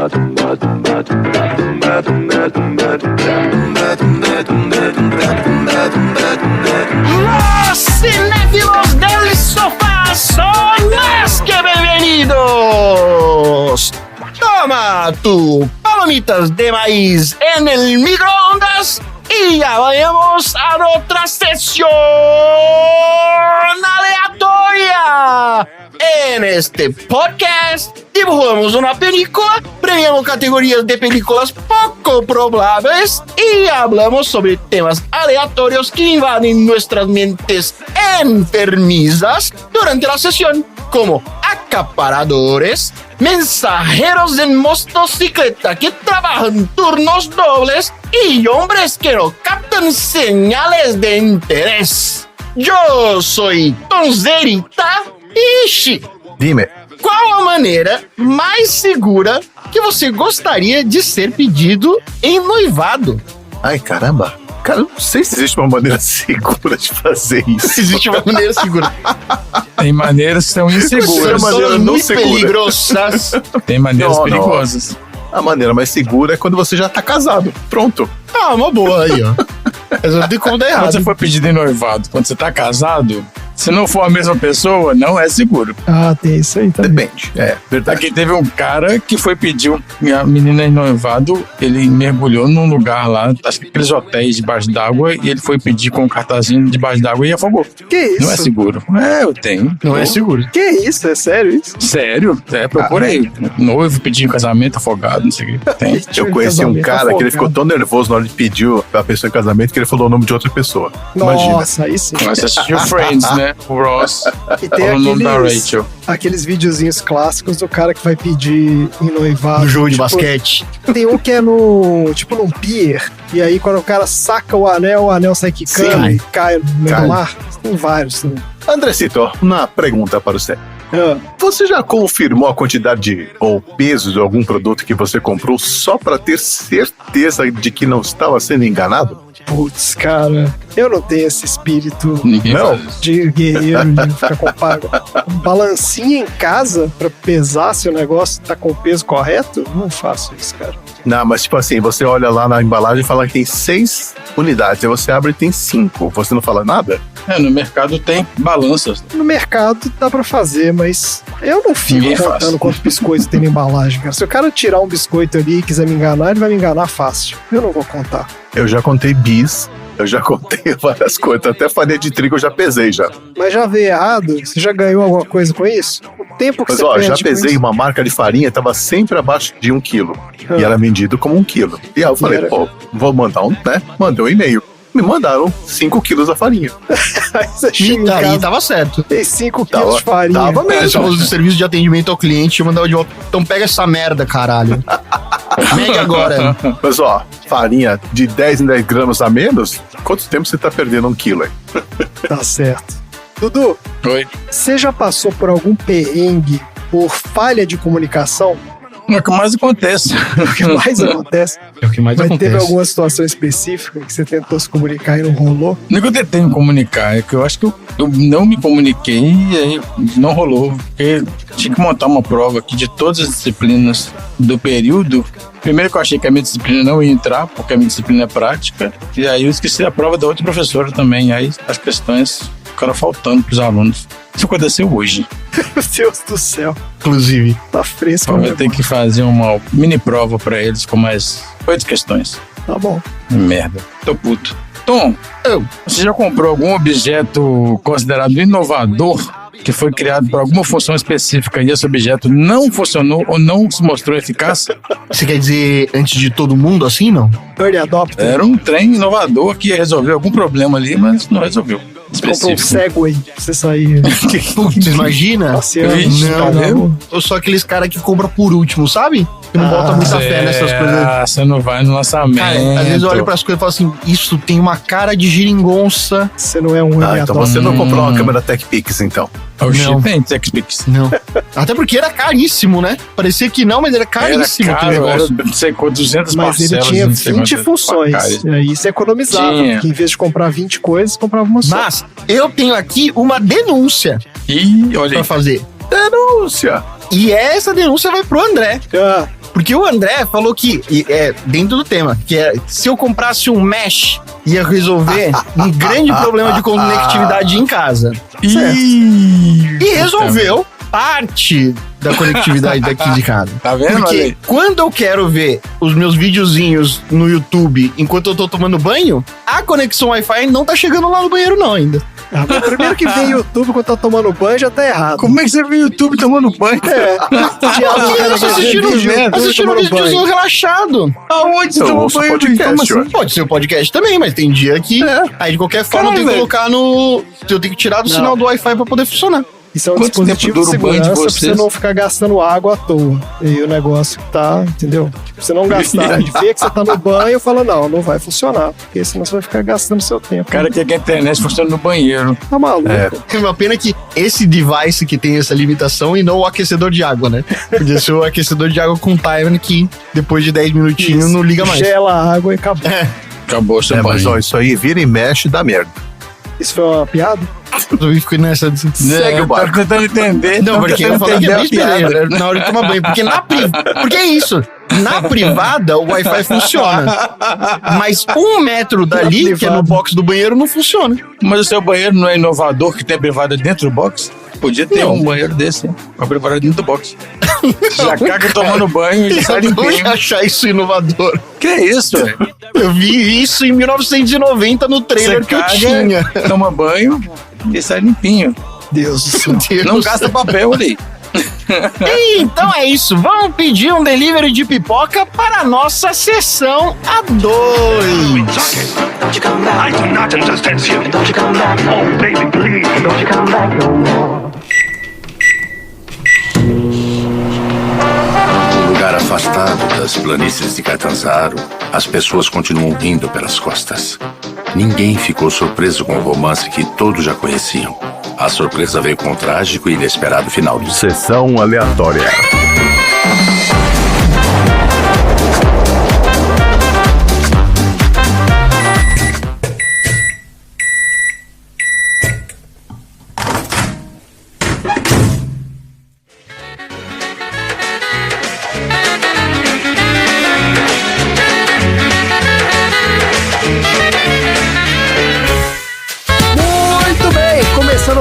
Los cinéfilos del sofá son más que bienvenidos. Toma tu palomitas de maíz en el microondas y ya vayamos a otra sesión aleatoria. En este podcast dibujamos una película, premiamos categorías de películas poco probables y hablamos sobre temas aleatorios que invaden nuestras mentes enfermizas durante la sesión, como acaparadores, mensajeros en motocicleta que trabajan turnos dobles y hombres que no captan señales de interés. Yo soy Tonzerita Ixi. Dime. Qual a maneira mais segura que você gostaria de ser pedido em noivado? Ai, caramba. Cara, não sei se existe uma maneira segura de fazer isso. Existe uma maneira segura. Tem maneiras que são inseguras. São muito peligrosas. Tem maneiras perigosas. A maneira mais segura é quando você já tá casado. Pronto. Ah, uma boa aí, ó. Mas não tem como dar errado. Quando você for pedido em noivado, quando você tá casado, se não for a mesma pessoa, não é seguro. Ah, tem isso aí também. Depende, verdade. Aqui teve um cara que foi pedir a menina em noivado, ele mergulhou num lugar lá, acho que aqueles hotéis debaixo d'água, e ele foi pedir com um cartazinho debaixo d'água e afogou. Que isso? Não é seguro. Eu tenho. Não é seguro. Que isso? É sério isso? Sério? Procura aí. Noivo pedindo casamento afogado, não sei o que. Tem. Eu conheci um cara que ele ficou tão nervoso na hora de pedir a pessoa em casamento que ele falou o nome de outra pessoa. Imagina. Nossa, aí sim. Você assistiu Friends, né? O Ross. E tem o nome da Rachel. aqueles videozinhos clássicos do cara que vai pedir em noivado. No jogo de basquete. Tem um que é num pier, e aí quando o cara saca o anel sai quicando e cai no meio do mar. Tem vários também. Andrecito, uma pergunta para você. Você já confirmou a quantidade ou peso de algum produto que você comprou só para ter certeza de que não estava sendo enganado? Putz, cara, eu não tenho esse espírito de guerreiro de ficar com balancinha em casa pra pesar se o negócio tá com o peso correto. Não faço isso, cara. Não, mas tipo assim, você olha lá na embalagem e fala que tem 6 unidades, aí você abre e tem 5. Você não fala nada? No mercado tem balanças. No mercado dá pra fazer, mas eu não fico contando quantos biscoitos tem na embalagem, cara. Se o cara tirar um biscoito ali e quiser me enganar, ele vai me enganar fácil. Eu não vou contar. Eu já contei bis, eu já contei várias coisas, até farinha de trigo eu já pesei já. Mas já veio errado? Você já ganhou alguma coisa com isso? O tempo que mas, você já pesei uma marca de farinha, tava sempre abaixo de 1 quilo. E era vendido como 1 quilo. E aí eu falei, vou mandar Mandei um e-mail. Me mandaram 5 quilos da farinha. Aí você chega aí tava certo. Tem 5 quilos de farinha. Tava mesmo. O serviço de atendimento ao cliente mandava de volta. Então pega essa merda, caralho. Mega agora. Mas farinha de 10 em 10 gramas a menos, quanto tempo você tá perdendo 1 quilo aí? Tá certo. Dudu, oi. Você já passou por algum perrengue por falha de comunicação? É o que mais acontece. O que mais acontece? É o que mais acontece. Mas teve alguma situação específica que você tentou se comunicar e não rolou? Não que eu tentei me comunicar, é que eu acho que eu não me comuniquei e aí não rolou. Porque tinha que montar uma prova aqui de todas as disciplinas do período. Primeiro que eu achei que a minha disciplina não ia entrar, porque a minha disciplina é prática. E aí eu esqueci a prova da outra professora também. Aí as questões ficaram faltando pros alunos. Isso aconteceu hoje. Meu Deus do céu. Inclusive. Tá fresco. Eu vou ter que fazer uma mini prova pra eles com mais 8 questões. Tá bom. Merda. Tô puto. Tom, você já comprou algum objeto considerado inovador que foi criado para alguma função específica e esse objeto não funcionou ou não se mostrou eficaz? Você quer dizer antes de todo mundo assim, não? Early adopter. Era um trem inovador que ia resolver algum problema ali, mas não resolveu. Comprou um Segway pra você sair. Putz, imagina? Não. Eu sou aqueles caras que compram por último, sabe? Que não bota muita fé nessas coisas. Você não vai no lançamento. Cara, às vezes eu olho pras coisas e falo assim, isso tem uma cara de geringonça. Você não é um early então adopter. você não comprou uma câmera TechPix, então. Não. Tem TechPix. Não. Até porque era caríssimo, né? Parecia que não, mas era caríssimo. Era caro, negócio. não sei quantas 200 mas parcelas. ele tinha 20 funções. E aí você economizava. Porque em vez de comprar 20 coisas, comprava uma só. Mas eu tenho aqui uma denúncia olha pra fazer. Denúncia! E essa denúncia vai pro André. Porque o André falou que, dentro do tema, que se eu comprasse um mesh, ia resolver um grande problema de conectividade em casa. E resolveu parte da conectividade daqui de casa. Tá vendo? Porque quando eu quero ver os meus videozinhos no YouTube enquanto eu tô tomando banho, a conexão Wi-Fi não tá chegando lá no banheiro não ainda. Primeiro que vem YouTube quando tá tomando banho já tá errado. Como é que você vê o YouTube tomando banho? Assistindo um videozinho relaxado. Aonde você tomou banho? Podcast, Pode ser o podcast também, mas tem dia que... Aí de qualquer forma eu tenho que colocar eu tenho que tirar do sinal do Wi-Fi pra poder funcionar. Isso é um dispositivo de segurança pra você não ficar gastando água à toa. E o negócio tá, entendeu? Pra você não gastar. De ver que você tá no banho, fala, não vai funcionar. Porque senão você vai ficar gastando seu tempo. O cara quer que a internet funcione no banheiro. Tá maluco. É uma pena que esse device que tem essa limitação e não o aquecedor de água, né? Podia ser o aquecedor de água com timer que depois de 10 minutinhos não liga mais. Gela a água e acabou. Acabou seu banho. Mas ó, isso aí vira e mexe dá merda. Isso foi uma piada? Eu fico nessa... Segue o barco. Tô tentando entender. Não, porque eu falei que é bem esperado na hora de tomar banho. Porque é isso. Na privada, o Wi-Fi funciona. Mas 1 metro dali, que é no box do banheiro, não funciona. Mas o seu banheiro não é inovador que tem privada dentro do box? Podia ter um banheiro desse, hein? Com a privada dentro do box. Já caga tomando banho e sai limpinho. Eu achar isso inovador. Que é isso, velho? Eu vi isso em 1990 no trailer que eu tinha. Toma banho e sai limpinho. Deus do céu. Não gasta papel ali. Então é isso, vamos pedir um delivery de pipoca para a nossa sessão A2. Don't you come back. I do not understand you. Don't you come back. Oh, baby, please. Don't you come back no more. Um lugar afastado das planícies de Catanzaro, as pessoas continuam rindo pelas costas. Ninguém ficou surpreso com o romance que todos já conheciam. A surpresa veio com o trágico e inesperado final do Sessão aleatória.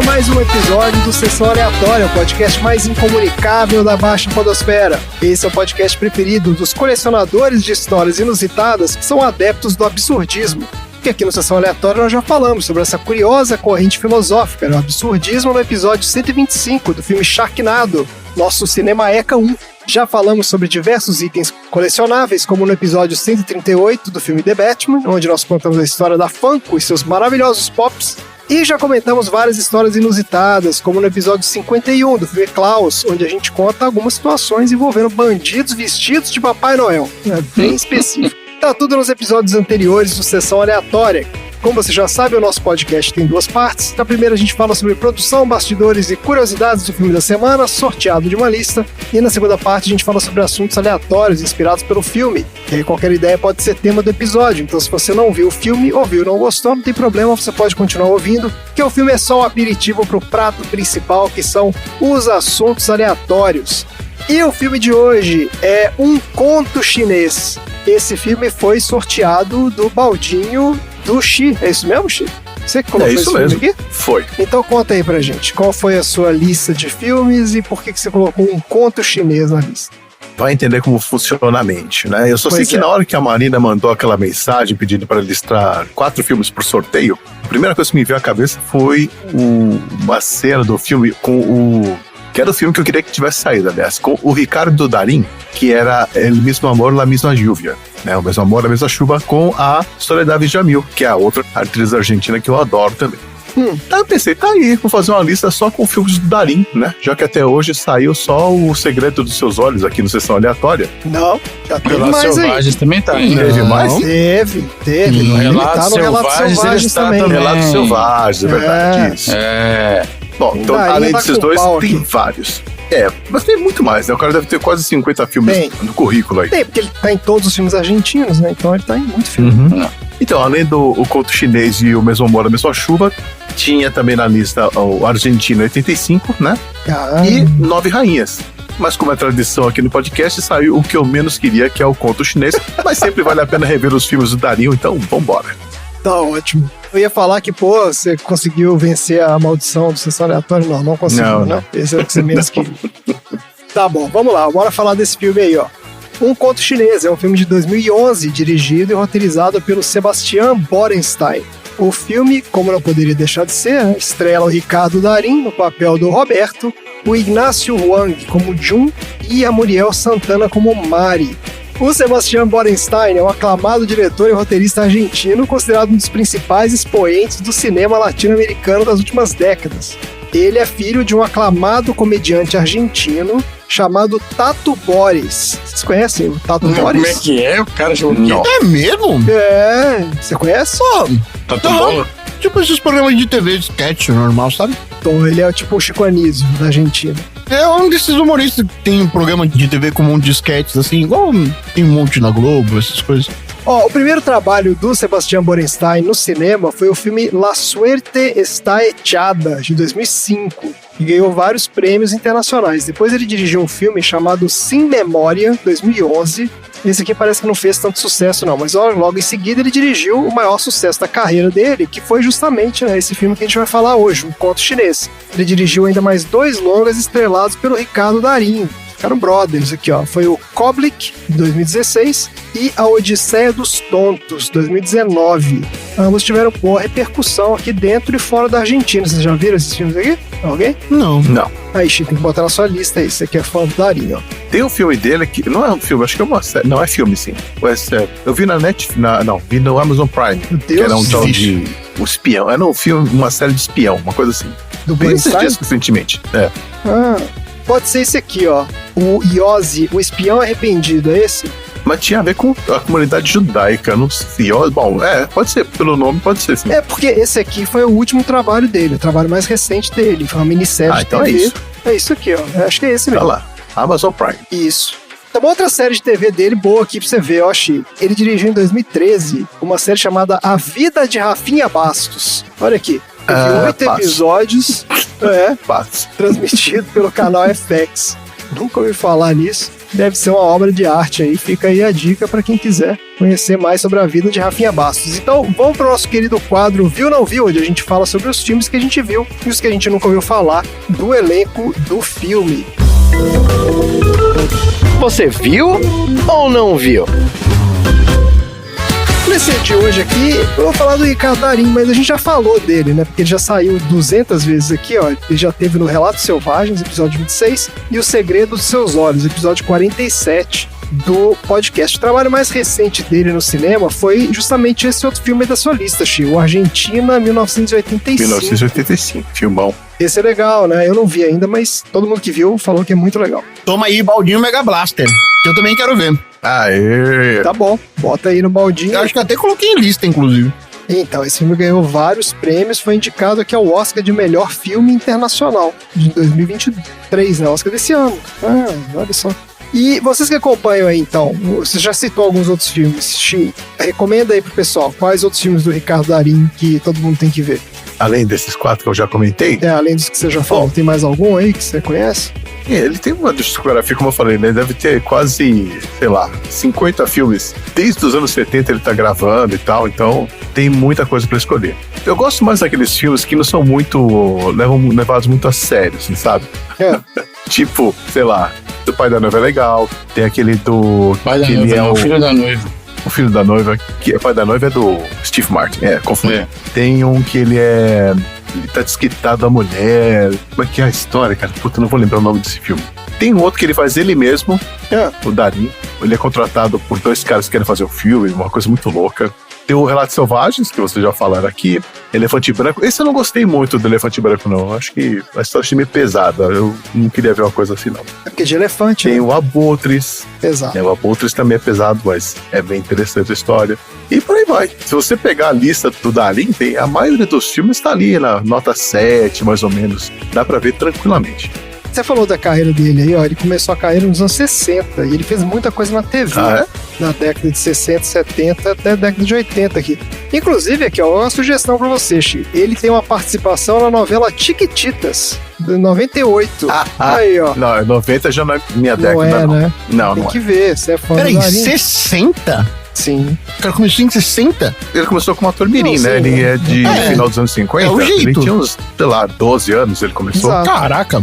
Mais um episódio do Sessão Aleatória, o podcast mais incomunicável da Baixa Podosfera. Esse é o podcast preferido dos colecionadores de histórias inusitadas que são adeptos do absurdismo. Porque aqui no Sessão Aleatória nós já falamos sobre essa curiosa corrente filosófica, o absurdismo, no episódio 125 do filme Sharknado, nosso Cinemaeca 1. Já falamos sobre diversos itens colecionáveis, como no episódio 138 do filme The Batman, onde nós contamos a história da Funko e seus maravilhosos pops. E já comentamos várias histórias inusitadas, como no episódio 51 do filme Klaus, onde a gente conta algumas situações envolvendo bandidos vestidos de Papai Noel. É bem específico. Tá tudo nos episódios anteriores do Sessão Aleatória. Como você já sabe, o nosso podcast tem 2 partes. Na primeira a gente fala sobre produção, bastidores e curiosidades do filme da semana, sorteado de uma lista. E na segunda parte a gente fala sobre assuntos aleatórios inspirados pelo filme. E aí qualquer ideia pode ser tema do episódio. Então se você não viu o filme, ouviu ou não gostou, não tem problema, você pode continuar ouvindo, que o filme é só um aperitivo pro prato principal, que são os assuntos aleatórios. E o filme de hoje é Um Conto Chinês. Esse filme foi sorteado do baldinho do Xi. É isso mesmo, Xi? Você que colocou esse filme aqui? Foi. Então conta aí pra gente, qual foi a sua lista de filmes e por que você colocou Um Conto Chinês na lista? Vai entender como funciona a mente, né? Eu só sei que na hora que a Marina mandou aquela mensagem pedindo para listar 4 filmes pro sorteio, a primeira coisa que me veio à cabeça foi uma cena do filme com o... que era o filme que eu queria que tivesse saído, aliás, com o Ricardo Darín, que era El Mismo Amor, La Misma Lluvia, né? O Mesmo Amor, a Mesma Chuva, com a Soledad Villamil, que é a outra atriz argentina que eu adoro também. Então eu pensei, tá aí, vou fazer uma lista só com filmes do Darín, né? Já que até hoje saiu só O Segredo dos Seus Olhos aqui no Sessão Aleatória. Não, já teve Relatos mais Selvagens aí. também tá aí. Teve mais? Teve. No Ele Relatos tá no Relatos Selvagens também. também. Relatos Selvagens, é verdade. Isso. Bom, então Darín além tá desses com dois, pau tem aqui. vários. Mas tem muito mais, né? O cara deve ter quase 50 filmes no currículo aí. Tem, porque ele tá em todos os filmes argentinos, né? Então ele tá em muito filme. Então, além do O Conto Chinês e O Mesmo Amor, a Mesma Chuva, tinha também na lista o Argentino 85, né? E 9 Rainhas. Mas como é tradição aqui no podcast, saiu o que eu menos queria, que é o conto chinês. Mas sempre vale a pena rever os filmes do Dario, então vambora. Tá ótimo. Eu ia falar que, você conseguiu vencer a maldição do Sessão Aleatória. Não conseguiu, né? Esse é o que você menos queria. Tá bom, vamos lá. Bora falar desse filme aí, ó. Um Conto Chinês é um filme de 2011, dirigido e roteirizado pelo Sebastian Borenstein. O filme, como não poderia deixar de ser, estrela o Ricardo Darín no papel do Roberto, o Ignacio Wang como Jun e a Muriel Santana como Mari. O Sebastian Borenstein é um aclamado diretor e roteirista argentino, considerado um dos principais expoentes do cinema latino-americano das últimas décadas. Ele é filho de um aclamado comediante argentino chamado Tato Bores. Vocês conhecem o Tato Bores? Como é que é? O cara jogou. É mesmo? É, você conhece? Tato Bola? Tipo esses programas de TV de sketch normal, sabe? Então, ele é tipo o Chico Anísio da Argentina. É um desses humoristas que tem um programa de TV com um monte de sketches, assim, igual tem um monte na Globo, essas coisas. O primeiro trabalho do Sebastian Borenstein no cinema foi o filme La Suerte Está Echada, de 2005, que ganhou vários prêmios internacionais. Depois ele dirigiu um filme chamado Sem Memória, 2011. Esse aqui parece que não fez tanto sucesso não, mas logo em seguida ele dirigiu o maior sucesso da carreira dele, que foi justamente esse filme que a gente vai falar hoje, Um Conto Chinês. Ele dirigiu ainda mais 2 longas estrelados pelo Ricardo Darín. Ficaram brothers aqui, ó. Foi o Koblik, de 2016, e A Odisseia dos Tontos, 2019. Ambos tiveram boa repercussão aqui dentro e fora da Argentina. Vocês já viram esses filmes aqui? Alguém? Não. Aí, Chico, tem que botar na sua lista aí. Você que é fã do Darín, ó. Tem um filme dele que não é um filme, acho que é uma série. Não é filme, sim. Eu vi na Netflix, vi no Amazon Prime. Meu Deus, que era um tal de um espião. Era um filme, uma série de espião, uma coisa assim. Do Vi esses Borenstein? dias recentemente. É. Pode ser esse aqui, ó. O Yossi, o espião arrependido, é esse? Mas tinha a ver com a comunidade judaica, não sei. Bom, pode ser, pelo nome pode ser, sim. É, porque esse aqui foi o último trabalho dele, o trabalho mais recente dele. Foi uma minissérie de então TV. é isso. É isso aqui, ó. Acho que é esse Tá mesmo. lá, Amazon Prime. Isso. Tem uma outra série de TV dele boa aqui pra você ver, ó, Chico. Ele dirigiu em 2013 uma série chamada A Vida de Rafinha Bastos. Olha aqui. Teve 8 episódios, transmitido pelo canal FX. Nunca ouvi falar nisso. Deve ser uma obra de arte aí. Fica aí a dica pra quem quiser conhecer mais sobre a vida de Rafinha Bastos. Então, vamos pro nosso querido quadro Viu Não Viu, onde a gente fala sobre os filmes que a gente viu e os que a gente nunca ouviu falar do elenco do filme. Você viu ou não viu? Nesse de hoje aqui, eu vou falar do Ricardo Darín, mas a gente já falou dele, né? Porque ele já saiu 200 vezes aqui, ó. Ele já teve no Relatos Selvagens, episódio 26, e O Segredo dos Seus Olhos, episódio 47 do podcast. O trabalho mais recente dele no cinema foi justamente esse outro filme da sua lista, Chico, o Argentina, 1985. 1985, filmão. Esse é legal, né? Eu não vi ainda, mas todo mundo que viu falou que é muito legal. Toma aí, Baldinho Mega Blaster, que eu também quero ver. Aê! Tá bom, bota aí no baldinho. Eu acho que até coloquei em lista, inclusive. Então, esse filme ganhou vários prêmios, foi indicado aqui ao Oscar de Melhor Filme Internacional, de 2023, né? Oscar desse ano. Olha só. E vocês que acompanham aí, então, você já citou alguns outros filmes, Xi, recomenda aí pro pessoal, quais outros filmes do Ricardo Darín que todo mundo tem que ver? Além desses 4 que eu já comentei, Além dos que você já falou, tem mais algum aí que você conhece? ele tem uma discografia, como eu falei, né? Deve ter quase, 50 filmes. Desde os anos 70 ele tá gravando e tal, então tem muita coisa pra escolher. Eu gosto mais daqueles filmes que não são muito, levados muito a sério, assim, sabe? Tipo, do Pai da Noiva é legal, tem aquele do... Pai da Noiva, o Filho da Noiva. O Filho da Noiva, que o Pai da Noiva é do Steve Martin, confundi. É. Tem um que ele tá desquitado da mulher. Como é que é a história, cara? Puta, não vou lembrar o nome desse filme. Tem um outro que ele faz ele mesmo, o Darín. Ele é contratado por 2 caras que querem fazer o filme, uma coisa muito louca. Tem o Relatos Selvagens, que vocês já falaram aqui. Elefante Branco. Esse eu não gostei muito do Elefante Branco, não. Acho que a história achei meio pesada. Eu não queria ver uma coisa assim, não. É porque de elefante, Tem o Abutres. Pesado. O Abutres também é pesado, mas é bem interessante a história. E por aí vai. Se você pegar a lista do Darín, a maioria dos filmes tá ali na nota 7, mais ou menos. Dá pra ver tranquilamente. Você falou da carreira dele aí, ó. Ele começou a carreira nos anos 60 e ele fez muita coisa na TV. Ah, é? na década de 60, 70 até a década de 80 aqui. Inclusive, aqui, ó, uma sugestão pra você, Chi. Ele tem uma participação na novela Chiquititas, de 98. Aí, ó. Não, 90 já não é minha década, não. Né? Não, Tem não que ver, você é fã Peraí, do Darim? 60? Sim. O cara começou em 60? Ele começou como ator mirim, Não, né? sim, Ele é de final dos anos 50. É o jeito. Ele tinha uns, sei lá, 12 anos ele começou. Exato. Caraca.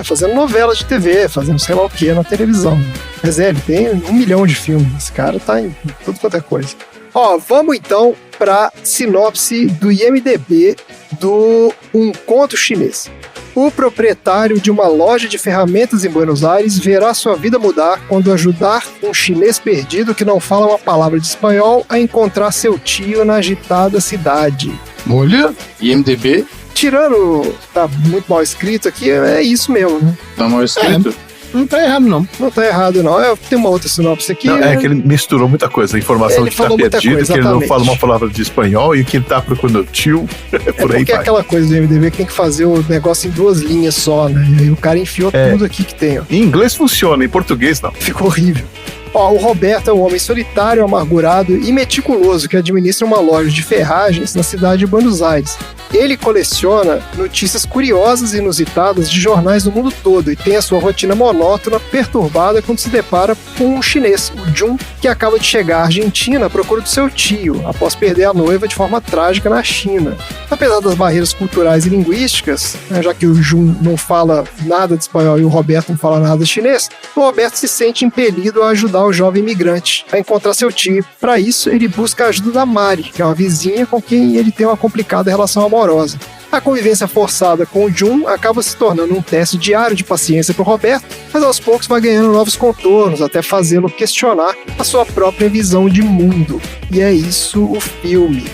Fazendo novela de TV, fazendo sei lá o que na televisão. Mas ele tem 1 milhão de filmes. Esse cara tá em tudo quanto é coisa. Ó, vamos então pra sinopse do IMDb do Um Conto Chinês. O proprietário de uma loja de ferramentas em Buenos Aires verá sua vida mudar quando ajudar um chinês perdido que não fala uma palavra de espanhol a encontrar seu tio na agitada cidade. Olha, IMDB, Tirando, tá muito mal escrito aqui, é isso mesmo, né? tá mal escrito. Não tá errado, não. Não tá errado, não. Tem uma outra sinopse aqui. Não, é que ele misturou muita coisa. A informação Ele de que tá falou muita perdido, coisa, que ele não exatamente. fala uma palavra de espanhol e que ele tá procurando tio. Por aí porque é vai. aquela coisa do MDB que tem que fazer o negócio em 2 linhas só, né? E aí o cara enfiou tudo aqui que tem, ó. Em inglês funciona, em português não. Ficou horrível. Ó, o Roberto é um homem solitário, amargurado e meticuloso que administra uma loja de ferragens na cidade de Buenos Aires. Ele coleciona notícias curiosas e inusitadas de jornais do mundo todo e tem a sua rotina monótona perturbada quando se depara com um chinês, o Jun, que acaba de chegar à Argentina à procura do seu tio, após perder a noiva de forma trágica na China. Apesar das barreiras culturais e linguísticas, né, já que o Jun não fala nada de espanhol e o Roberto não fala nada de chinês, o Roberto se sente impelido a ajudar o jovem imigrante a encontrar seu tio. Para isso, ele busca a ajuda da Mari, que é uma vizinha com quem ele tem uma complicada relação amorosa. A convivência forçada com o Jun acaba se tornando um teste diário de paciência para o Roberto, mas aos poucos vai ganhando novos contornos até fazê-lo questionar a sua própria visão de mundo. E é isso o filme.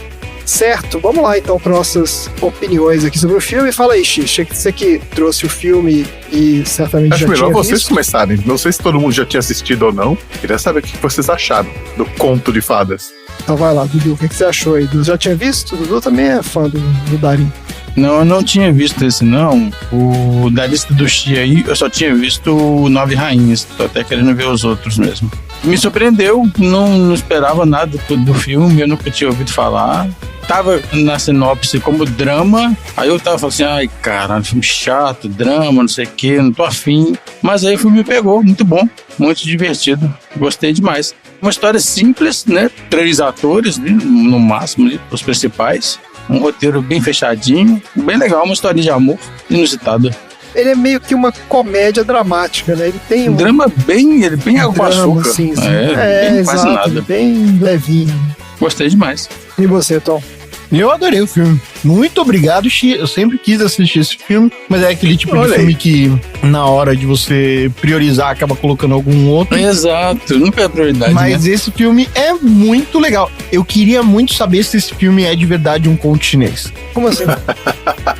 Certo, vamos lá então para nossas opiniões aqui sobre o filme. Fala aí, Xixi, você que trouxe o filme e certamente Acho já melhor tinha vocês visto. começarem. Não sei se todo mundo já tinha assistido ou não. Queria saber o que vocês acharam do Conto de Fadas. Então vai lá, Dudu, o que você achou aí? Dudu já tinha visto? O Dudu também é fã do Darim. Não, eu não tinha visto esse, não. O da lista do Xi aí, eu só tinha visto o 9 Rainhas. Tô até querendo ver os outros mesmo. Me surpreendeu, não esperava nada do filme, eu nunca tinha ouvido falar. Tava na sinopse como drama, aí eu tava falando assim, ai caralho, filme chato, drama, não sei o que, não tô afim. Mas aí o filme me pegou, muito bom, muito divertido, gostei demais. Uma história simples, né? 3 atores, né? No máximo, né? Os principais. Um roteiro bem fechadinho, bem legal, uma história de amor inusitada. Ele é meio que uma comédia dramática, né? Ele tem Drama bem água com drama, açúcar. sim. Bem quase exato, nada. bem levinho. Gostei demais. E você, Tom? Eu adorei o filme. Muito obrigado, Xi. Eu sempre quis assistir esse filme, mas é aquele tipo de Olha filme aí. que, na hora de você priorizar, acaba colocando algum outro. Exato, nunca é prioridade, Mas né? esse filme é muito legal. Eu queria muito saber se esse filme é de verdade um conto chinês. Como assim?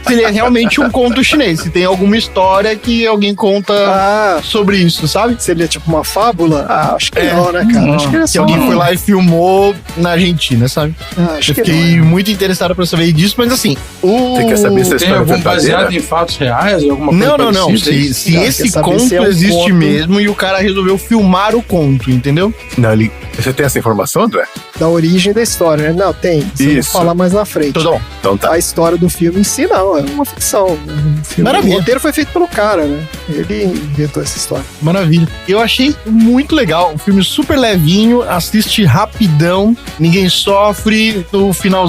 Se ele é realmente um conto chinês. Se tem alguma história que alguém conta sobre isso, sabe? Seria tipo uma fábula? Acho que É. não, né, cara? Não. Acho que ele é Que só... alguém foi lá e filmou na Argentina, sabe? Acho Eu que fiquei não. muito interessado pra saber disso, mas assim, Você quer saber se a Tem história é algum verdadeira? baseado em fatos reais? Alguma coisa Não. parecida? Se Cara, esse quer saber conto se é um existe conto. mesmo e o cara resolveu filmar o conto, entendeu? Não, você tem essa informação, André? Da origem da história, né? Não, tem. Você vai Isso. falar mais na frente. Então, tá bom. Então tá. A história do filme em si, não. É uma ficção. Um filme. Maravilha. O roteiro foi feito pelo cara, né? Ele inventou essa história. Maravilha. Eu achei muito legal. Um filme super levinho, assiste rapidão, ninguém sofre. No final,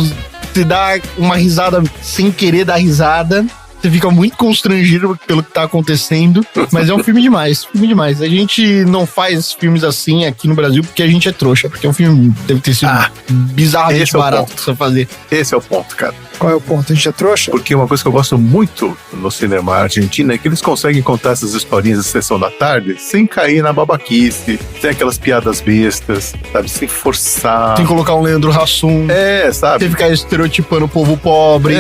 se dá uma risada sem querer dar risada. Você fica muito constrangido pelo que tá acontecendo. Mas é um filme demais. Filme demais. A gente não faz filmes assim aqui no Brasil porque a gente é trouxa. Porque é um filme deve ter sido bizarramente esse é o barato ponto. pra fazer. Esse é o ponto, cara. Qual é o ponto? A gente é trouxa? Porque uma coisa que eu gosto muito no cinema argentino é que eles conseguem contar essas historinhas de sessão da tarde sem cair na babaquice, sem aquelas piadas bestas, sabe? Sem forçar. Tem que colocar um Leandro Hassum. Sabe? Tem que ficar estereotipando o povo pobre.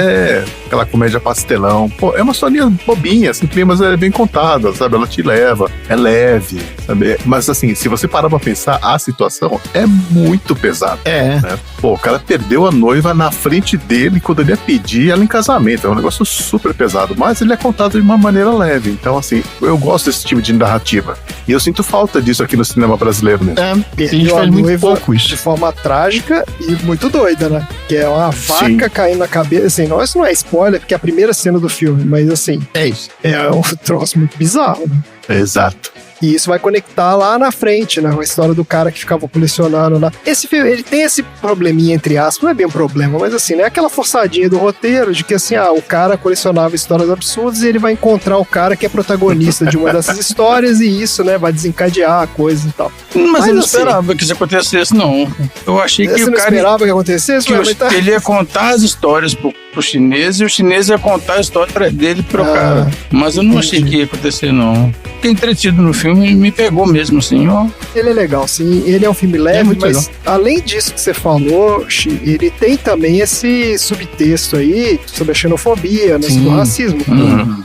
Aquela comédia pastelão. Pô, é uma historinha bobinha, assim, mas é bem contada, sabe? Ela te leva, é leve, sabe? Mas assim, se você parar pra pensar, a situação é muito pesada. É. Né? Pô, o cara perdeu a noiva na frente dele quando ele ele ia pedir ela em casamento. É um negócio super pesado, mas ele é contado de uma maneira leve. Então, assim, eu gosto desse tipo de narrativa. E eu sinto falta disso aqui no cinema brasileiro mesmo. A gente faz muito pouco isso. De forma trágica e muito doida, né? Que é uma vaca caindo na cabeça. Assim, isso não é spoiler, porque é a primeira cena do filme, mas assim... É isso. É um troço muito bizarro, né? Exato. E isso vai conectar lá na frente, né? Com a história do cara que ficava colecionando lá. Esse filme, ele tem esse probleminha, entre aspas, não é bem um problema, mas assim, né? Aquela forçadinha do roteiro de que assim, o cara colecionava histórias absurdas e ele vai encontrar o cara que é protagonista de uma dessas histórias e isso, né? Vai desencadear a coisa e tal. Mas eu não esperava que isso acontecesse, não. Eu achei que você o não cara... esperava que acontecesse? Que ele ia contar as histórias pro chinês e o chinês ia contar a história dele pro cara. Mas eu não achei que ia acontecer, não. Fiquei entretido no filme e me pegou mesmo, assim, ó. Ele é legal, sim. Ele é um filme leve, mas legal. Além disso que você falou, ele tem também esse subtexto aí sobre a xenofobia, né, sobre o racismo.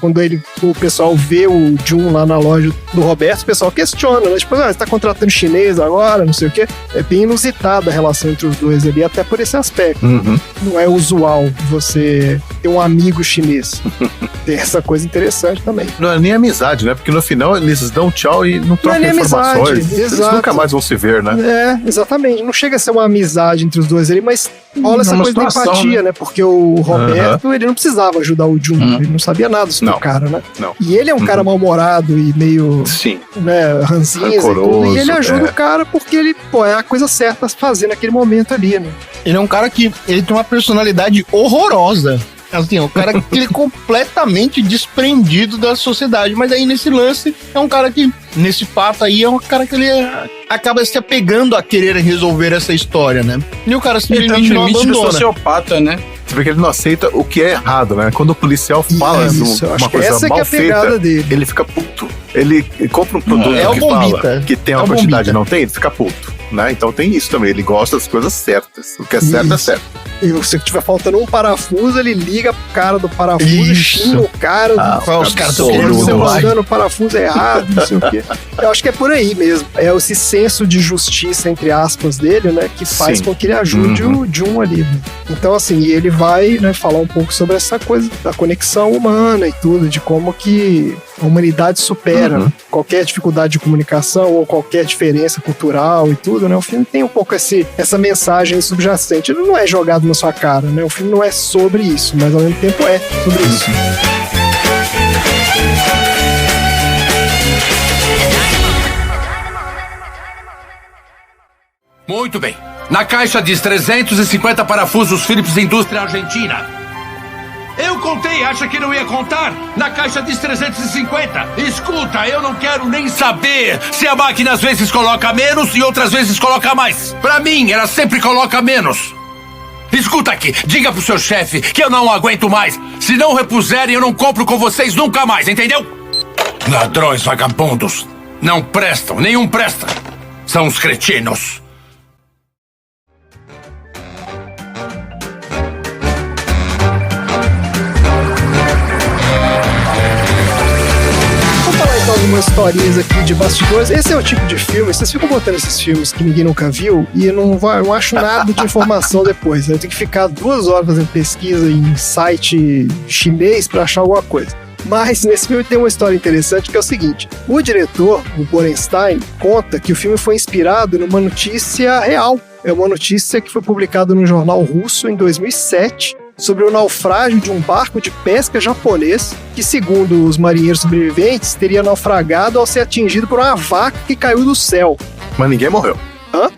Quando o pessoal vê o Jun lá na loja do Roberto, o pessoal questiona, né? Tipo, você tá contratando chinês agora, não sei o quê. É bem inusitada a relação entre os dois ali, até por esse aspecto. Não é usual você ter um amigo chinês. Tem essa coisa interessante também. Não é nem amizade, né? Porque no final eles dão tchau e não trocam informações. Eles nunca mais vão se ver, né? É, exatamente. Não chega a ser uma amizade entre os dois ali, mas rola essa coisa da empatia, né? Porque o Roberto, ele não precisava ajudar o Jun. Ele não sabia nada sobre o cara, né? Não. E ele é um cara mal-humorado e meio... Sim. Né, ranzinza e tudo. E ele ajuda o cara porque ele, é a coisa certa a fazer naquele momento ali, né? Ele é um cara que ele tem uma personalidade horrorosa. Assim, um cara que ele é completamente desprendido da sociedade. Mas aí nesse lance, é um cara que, nesse fato aí, é um cara que ele acaba se apegando a querer resolver essa história, né? E o cara simplesmente não abandona. Ele tá no sociopata, né? Você vê que ele não aceita o que é errado, né? Quando o policial fala uma coisa mal feita, ele fica puto. Ele compra um produto que fala que tem uma quantidade e não tem, ele fica puto. Né? Então tem isso também, ele gosta das coisas certas. O que é certo é certo. E se tiver faltando um parafuso, ele liga pro cara do parafuso e xinga o cara. Os caras estão querendo você mandando o parafuso errado, não sei o quê. Eu acho que é por aí mesmo. É esse senso de justiça, entre aspas, dele, né? Que faz com que ele ajude o Jun ali. Né? Então, assim, ele vai, né, falar um pouco sobre essa coisa da conexão humana e tudo, de como que a humanidade supera qualquer dificuldade de comunicação ou qualquer diferença cultural e tudo, né? O filme tem um pouco essa mensagem subjacente. Ele não é jogado na sua cara, né? O filme não é sobre isso, mas ao mesmo tempo é sobre isso. Muito bem. Na caixa diz 350 parafusos Philips Indústria Argentina. Eu contei, acha que não ia contar? Na caixa diz 350. Escuta, eu não quero nem saber se a máquina às vezes coloca menos e outras vezes coloca mais. Pra mim, ela sempre coloca menos. Escuta aqui, diga pro seu chefe que eu não aguento mais. Se não repuserem, eu não compro com vocês nunca mais, entendeu? Ladrões vagabundos. Não prestam, nenhum presta. São os cretinos. Algumas historinhas aqui de bastidores. Esse é o tipo de filme, vocês ficam botando esses filmes que ninguém nunca viu e eu não acho nada de informação depois. Eu tenho que ficar 2 horas fazendo pesquisa em site chinês pra achar alguma coisa. Mas nesse filme tem uma história interessante que é o seguinte: o diretor, o Borenstein, conta que o filme foi inspirado numa notícia real. É uma notícia que foi publicada no jornal russo em 2007 sobre o naufrágio de um barco de pesca japonês que, segundo os marinheiros sobreviventes, teria naufragado ao ser atingido por uma vaca que caiu do céu. Mas ninguém morreu. Hã?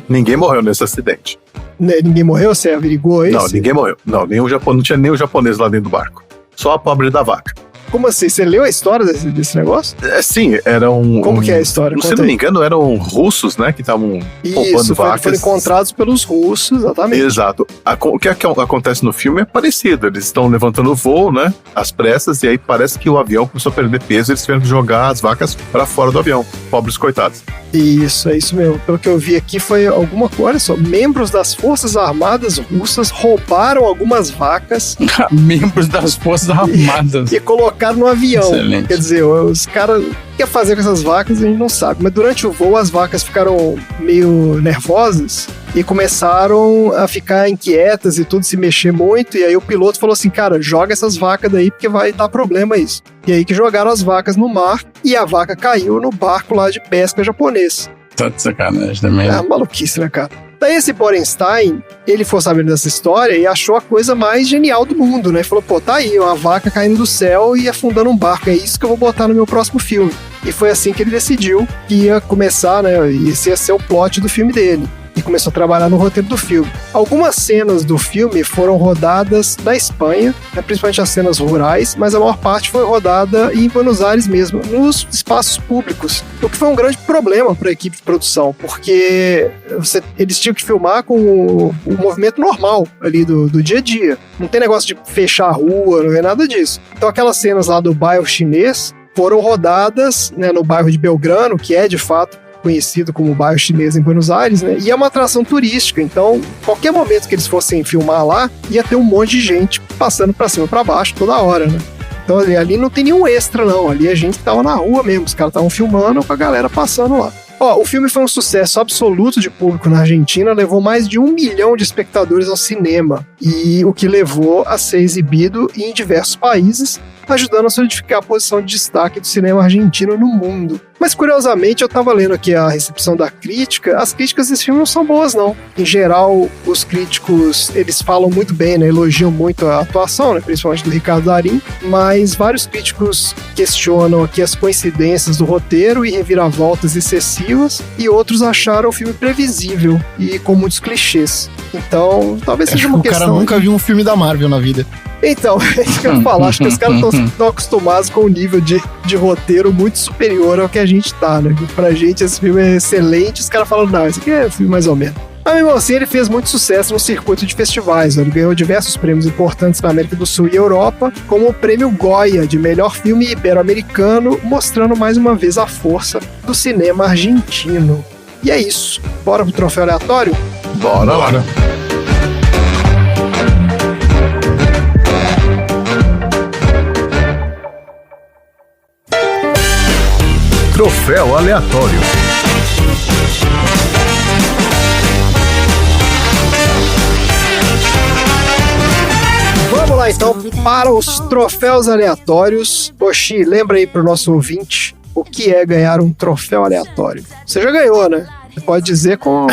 Ninguém morreu nesse acidente. Ninguém morreu? Você averigou isso? Não, ninguém morreu. Não, não tinha nem o japonês lá dentro do barco. Só a pobre da vaca. Como assim? Você leu a história desse negócio? Sim, era um... Como que é a história? Se não me engano, eram russos, né, que estavam poupando vacas. Foram encontrados pelos russos, exatamente. Exato. O que acontece no filme é parecido. Eles estão levantando o voo, né, às pressas, e aí parece que o avião começou a perder peso e eles tiveram que jogar as vacas para fora do avião. Pobres coitados. Isso, é isso mesmo. Pelo que eu vi aqui foi alguma coisa, olha só, membros das Forças Armadas russas roubaram algumas vacas. Membros das Forças Armadas. E colocaram no avião. Excelente. Quer dizer, os caras... O que ia fazer com essas vacas a gente não sabe. Mas durante o voo as vacas ficaram meio nervosas e começaram a ficar inquietas e tudo, se mexer muito, e aí o piloto falou assim, cara, joga essas vacas daí porque vai dar problema isso. E aí que jogaram as vacas no mar e a vaca caiu no barco lá de pesca japonês. Tá de sacanagem também. É maluquice, né, cara? Daí esse Borenstein, ele foi sabendo dessa história e achou a coisa mais genial do mundo, né? Falou, pô, tá aí, uma vaca caindo do céu e afundando um barco, é isso que eu vou botar no meu próximo filme. E foi assim que ele decidiu que ia começar, né? Esse ia ser o plot do filme dele. E começou a trabalhar no roteiro do filme. Algumas cenas do filme foram rodadas na Espanha, né, principalmente as cenas rurais, mas a maior parte foi rodada em Buenos Aires mesmo, nos espaços públicos. O que foi um grande problema para a equipe de produção, porque eles tinham que filmar com o movimento normal ali do dia a dia. Não tem negócio de fechar a rua, não é nada disso. Então aquelas cenas lá do bairro chinês foram rodadas, né, no bairro de Belgrano, que é de fato conhecido como bairro chinês em Buenos Aires, né? E é uma atração turística, então qualquer momento que eles fossem filmar lá, ia ter um monte de gente passando pra cima e pra baixo toda hora, né? Então ali não tem nenhum extra não, ali a gente tava na rua mesmo, os caras estavam filmando com a galera passando lá. Ó, o filme foi um sucesso absoluto de público na Argentina, levou mais de 1 milhão de espectadores ao cinema, e o que levou a ser exibido em diversos países, ajudando a solidificar a posição de destaque do cinema argentino no mundo. Mas, curiosamente, eu tava lendo aqui a recepção da crítica, as críticas desse filme não são boas, não. Em geral, os críticos, eles falam muito bem, né, elogiam muito a atuação, né, principalmente do Ricardo Darín, mas vários críticos questionam aqui as coincidências do roteiro e reviravoltas excessivas, e outros acharam o filme previsível e com muitos clichês. Então, talvez seja uma questão... O cara nunca viu um filme da Marvel na vida. Então, é isso que eu ia falar. Acho que os caras estão acostumados com um nível de roteiro muito superior ao que a gente tá, né? Pra gente esse filme é excelente, os caras falam, não, esse aqui é um filme mais ou menos. Mas mesmo assim, ele fez muito sucesso no circuito de festivais. Ele ganhou diversos prêmios importantes na América do Sul e Europa, como o prêmio Goya de melhor filme ibero-americano, mostrando mais uma vez a força do cinema argentino. E é isso. Bora pro troféu aleatório? Bora. Troféu aleatório. Vamos lá então para os troféus aleatórios. Oxi, lembra aí pro nosso ouvinte o que é ganhar um troféu aleatório. Você já ganhou, né? Você pode dizer com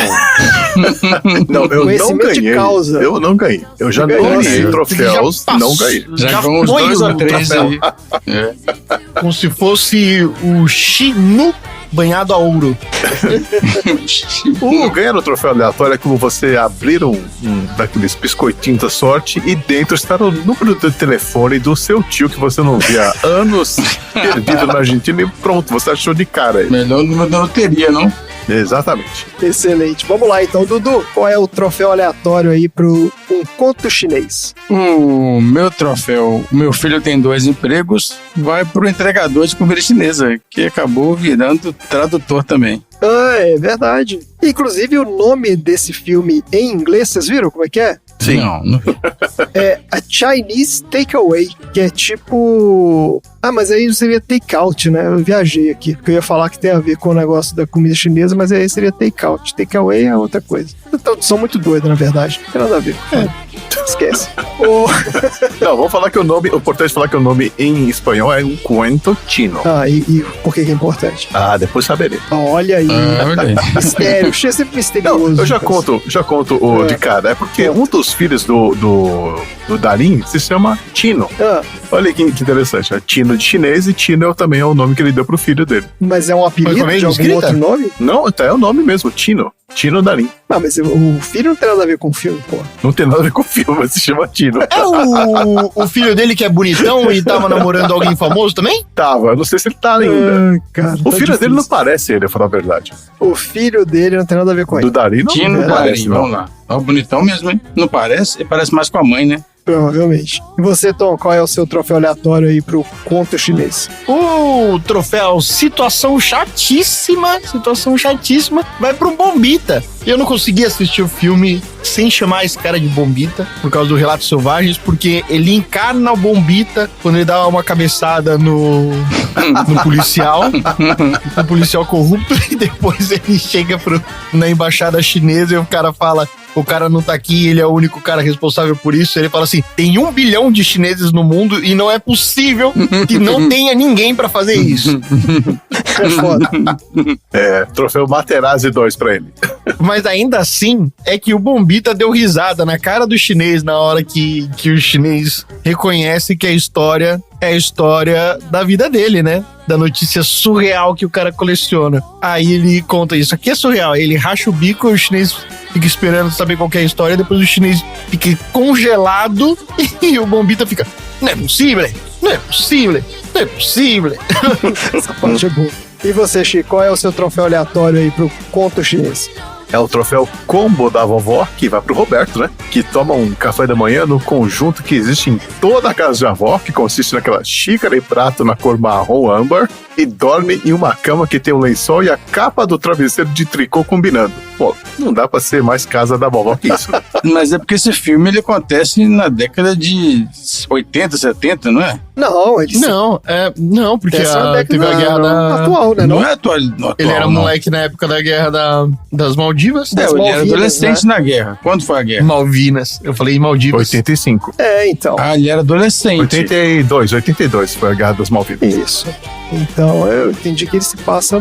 não, eu não ganhei. Causa. Eu não ganhei. Eu já ganhei troféus, não ganhei. Já com uns 2 ou 3 aí. É. Como se fosse o Shinu banhado a ouro. Ganhar o troféu aleatório é como você abrir um daqueles biscoitinhos da sorte e dentro está o número de telefone do seu tio que você não via há anos, perdido na Argentina, e pronto, você achou de cara. Melhor número da loteria, não? Exatamente. Excelente. Vamos lá então, Dudu. Qual é o troféu aleatório aí pro Um Conto Chinês? O meu troféu, meu filho tem 2 empregos, vai pro entregador de comida chinesa, que acabou virando tradutor também. Ah, é verdade. Inclusive o nome desse filme em inglês, vocês viram como é que é? Sim. Não. É a Chinese Takeaway, que é tipo... Ah, mas aí não seria take-out, né? Eu viajei aqui, porque eu ia falar que tem a ver com o negócio da comida chinesa, mas aí seria take-out. Take-away é outra coisa. Então, são muito doidos, na verdade. Não tem nada a ver. Esquece. Não, vamos falar que o nome... O importante é falar que o nome em espanhol é um cuento chino. Ah, e por que é importante? Ah, depois saberei. Olha aí. Olha aí. Mistério. É sempre misterioso. Não, eu já conto o de cara. É porque um dos filhos do Darín se chama Tino. Olha que interessante. É Tino de chinês e Tino também é o nome que ele deu pro filho dele. Mas é um apelido de algum escrita? outro nome? Não, é o nome mesmo, Tino. Tino Darín. Ah, mas o filho não tem nada a ver com o filme, pô. Não tem nada a ver com o filme, mas se chama Tino. É o filho dele que é bonitão e tava namorando alguém famoso também? Tava, eu não sei se ele tá ainda. Cara, O filho dele não parece ele, pra falar a verdade. O filho dele não tem nada a ver com ele. Do Darín não Tino parece, Darín, vamos lá. Ó, bonitão mesmo, hein? Não parece? Ele parece mais com a mãe, né? Provavelmente. E você, Tom, qual é o seu troféu aleatório aí pro conto chinês? O troféu situação chatíssima, vai pro Bombita. Eu não consegui assistir o filme sem chamar esse cara de Bombita, por causa do Relatos Selvagens, porque ele encarna o Bombita quando ele dá uma cabeçada no policial, no policial corrupto, e depois ele chega na embaixada chinesa e o cara fala... O cara não tá aqui, ele é o único cara responsável por isso. Ele fala assim, tem 1 bilhão de chineses no mundo e não é possível que não tenha ninguém pra fazer isso. É foda. Troféu Materazzi 2 pra ele. Mas ainda assim, é que o Bombita deu risada na cara do chinês na hora que o chinês reconhece que a história é a história da vida dele, né? Da notícia surreal que o cara coleciona. Aí ele conta isso. Aqui é surreal. Ele racha o bico e o chinês fica esperando saber qual que é a história. Depois o chinês fica congelado e o Bombita fica... Não é possível! Não é possível! Não é possível! Essa parte é boa. E você, Chico, qual é o seu troféu aleatório aí pro conto chinês? É o troféu combo da vovó, que vai pro Roberto, né? Que toma um café da manhã no conjunto que existe em toda a casa de avó, que consiste naquela xícara e prato na cor marrom âmbar, e dorme em uma cama que tem um lençol e a capa do travesseiro de tricô combinando. Pô, não dá pra ser mais casa da vovó que isso, né? Mas é porque esse filme ele acontece na década de 80, 70, não é? Não, ele Não, porque teve a guerra atual, né? Não é atual. Ele era moleque na época da guerra das Maldivas. Ele era adolescente, né? Na guerra. Quando foi a guerra? Malvinas. Eu falei Maldivas. 85. Então. Ele era adolescente. 82 foi a guerra das Malvinas. Isso. Então, eu entendi que ele se passa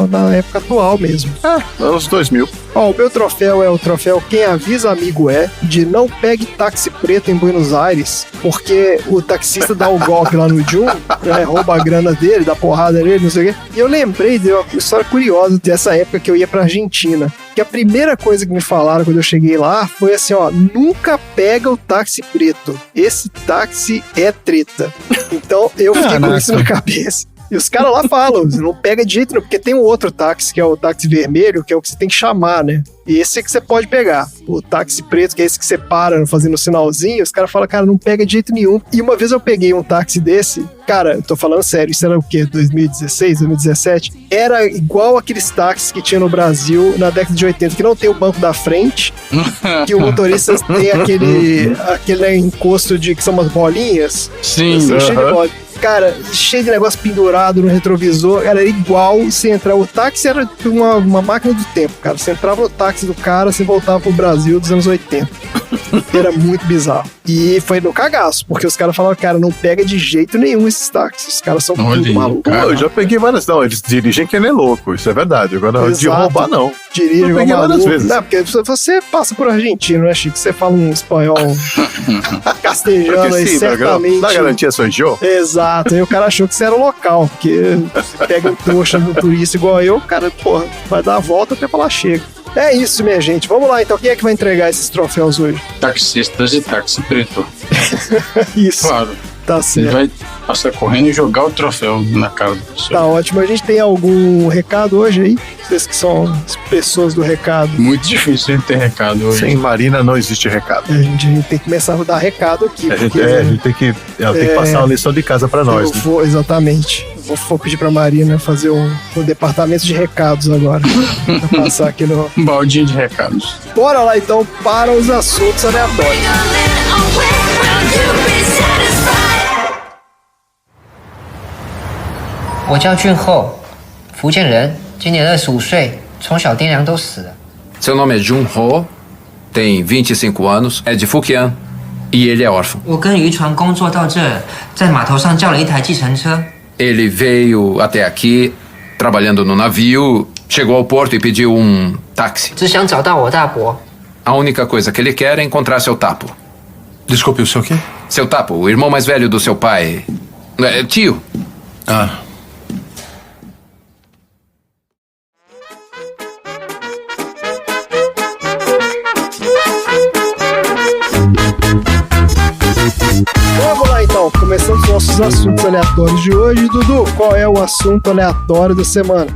na época atual mesmo. Anos 2000. O meu troféu é o troféu Quem Avisa Amigo É, de não pegue táxi preto em Buenos Aires, porque o taxista dá o golpe lá no Jun, né, rouba a grana dele, dá porrada nele, não sei o quê. E eu lembrei de uma história curiosa dessa época que eu ia pra Argentina. Que a primeira coisa que me falaram quando eu cheguei lá foi assim, nunca pega o táxi preto. Esse táxi é treta. Então eu fiquei com isso na cabeça. E os caras lá falam, não pega de jeito nenhum, porque tem um outro táxi, que é o táxi vermelho, que é o que você tem que chamar, né? E esse é que você pode pegar. O táxi preto, que é esse que você para fazendo o sinalzinho, os caras falam, cara, não pega de jeito nenhum. E uma vez eu peguei um táxi desse, cara, eu tô falando sério, isso era o quê? 2016, 2017? Era igual aqueles táxis que tinha no Brasil na década de 80, que não tem o banco da frente, que o motorista tem aquele encosto que são umas bolinhas. Sim, cheio de bola. Cara, cheio de negócio pendurado no retrovisor, era igual você entrar. O táxi era uma máquina do tempo, cara. Você entrava no táxi do cara, você voltava pro Brasil dos anos 80. Era muito bizarro. E foi no cagaço, porque os caras falaram, cara, não pega de jeito nenhum esses táxis. Os caras são tudo malucos. Eu já peguei várias. Não, eles dirigem que nem louco, isso é verdade. Agora, de roubar, não. Dirigem peguei várias vezes. Não, porque você passa por argentino, né, Chico? Você fala um espanhol castejano aí, certamente. Dá garantia São João? Exato. Aí o cara achou que você era o local, porque você pega um trouxa no turista igual eu, o cara, porra, vai dar a volta até falar chega. É isso, minha gente. Vamos lá, então. Quem é que vai entregar esses troféus hoje? Taxistas e táxi preto. Isso. Claro. Tá certo. Ele vai passar correndo e jogar o troféu na cara do pessoal. Tá ótimo. A gente tem algum recado hoje aí? Vocês que são as pessoas do recado. Muito difícil de ter recado hoje. Sem Marina não existe recado. A gente tem que começar a dar recado aqui. A gente tem que passar uma lição de casa pra nós. Exatamente. Vou pedir pra Marina fazer um departamento de recados agora. Pra passar aqui no... Um baldinho de recados. Bora lá então para os assuntos aleatórios. 我叫俊厚，福建人，今年25岁，从小爹娘都死了。 Seu nome é Jun Ho, tem 25 anos, é de Fujian e ele é órfão. 我跟渔船工作到这，在码头上叫了一台计程车。 Ele veio até aqui, trabalhando no navio, chegou ao porto e pediu táxi. 只想找到我大伯。 A única coisa que ele quer é encontrar seu tapo. Desculpe, o seu quê? Seu tapo, o irmão mais velho do seu pai. Tio. Vamos lá então, começando os nossos assuntos aleatórios de hoje. Dudu, qual é o assunto aleatório da semana?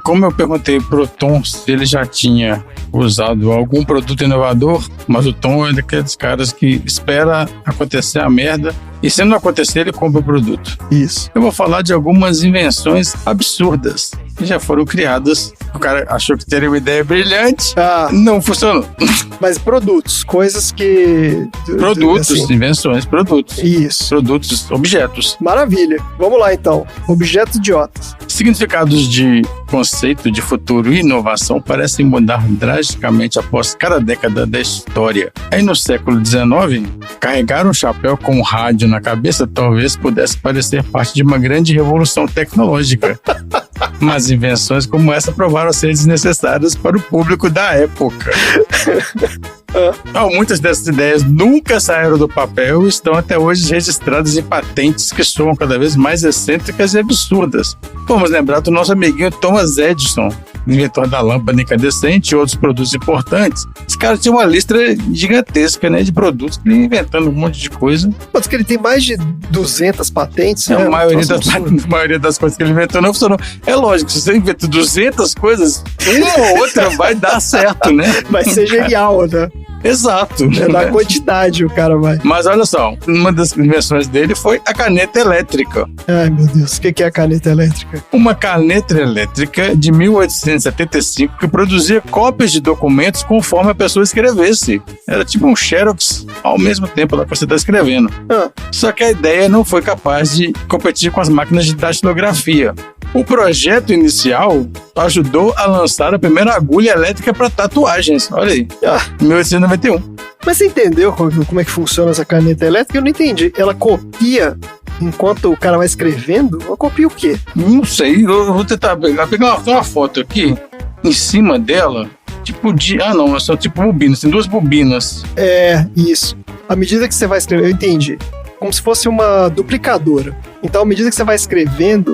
Como eu perguntei pro Tom se ele já tinha usado algum produto inovador, mas o Tom é daqueles caras que espera acontecer a merda e se não acontecer, ele compra o produto. Isso. Eu vou falar de algumas invenções absurdas que já foram criadas. O cara achou que teria uma ideia brilhante, não funcionou. Mas produtos, coisas que... Produtos, assim, invenções, produtos. Isso. Produtos, objetos. Maravilha. Vamos lá, então. Objetos idiotas. Significados de conceito de futuro e inovação parecem mudar drasticamente após cada década da história. Aí no século XIX, carregar um chapéu com um rádio na cabeça talvez pudesse parecer parte de uma grande revolução tecnológica. Mas invenções como essa provaram ser desnecessárias para o público da época. Muitas dessas ideias nunca saíram do papel e estão até hoje registradas em patentes que soam cada vez mais excêntricas e absurdas. Vamos lembrar do nosso amiguinho Thomas Edison, inventor da lâmpada incandescente e outros produtos importantes. Esse cara tinha uma lista gigantesca, né, de produtos que ele ia inventando um monte de coisa. Mas que ele tem mais de 200 patentes, né? A maioria das coisas que ele inventou não funcionou. É lógico, se você inventa 200 coisas, uma ou outra vai dar certo, né? Vai ser genial, né? Exato. É da quantidade o cara vai. Mas olha só, uma das invenções dele foi a caneta elétrica. Ai, meu Deus, o que é a caneta elétrica? Uma caneta elétrica de 1875 que produzia cópias de documentos conforme a pessoa escrevesse. Era tipo um xerox ao mesmo tempo lá que você está escrevendo. Só que a ideia não foi capaz de competir com as máquinas de datilografia. O projeto inicial ajudou a lançar a primeira agulha elétrica para tatuagens. Olha aí, 1891. Mas você entendeu como é que funciona essa caneta elétrica? Eu não entendi. Ela copia enquanto o cara vai escrevendo? Ela copia o quê? Não sei, eu vou tentar pegar uma foto aqui, em cima dela, tipo de... são tipo bobinas, tem duas bobinas. É, isso. À medida que você vai escrever, eu entendi. Como se fosse uma duplicadora. Então, à medida que você vai escrevendo,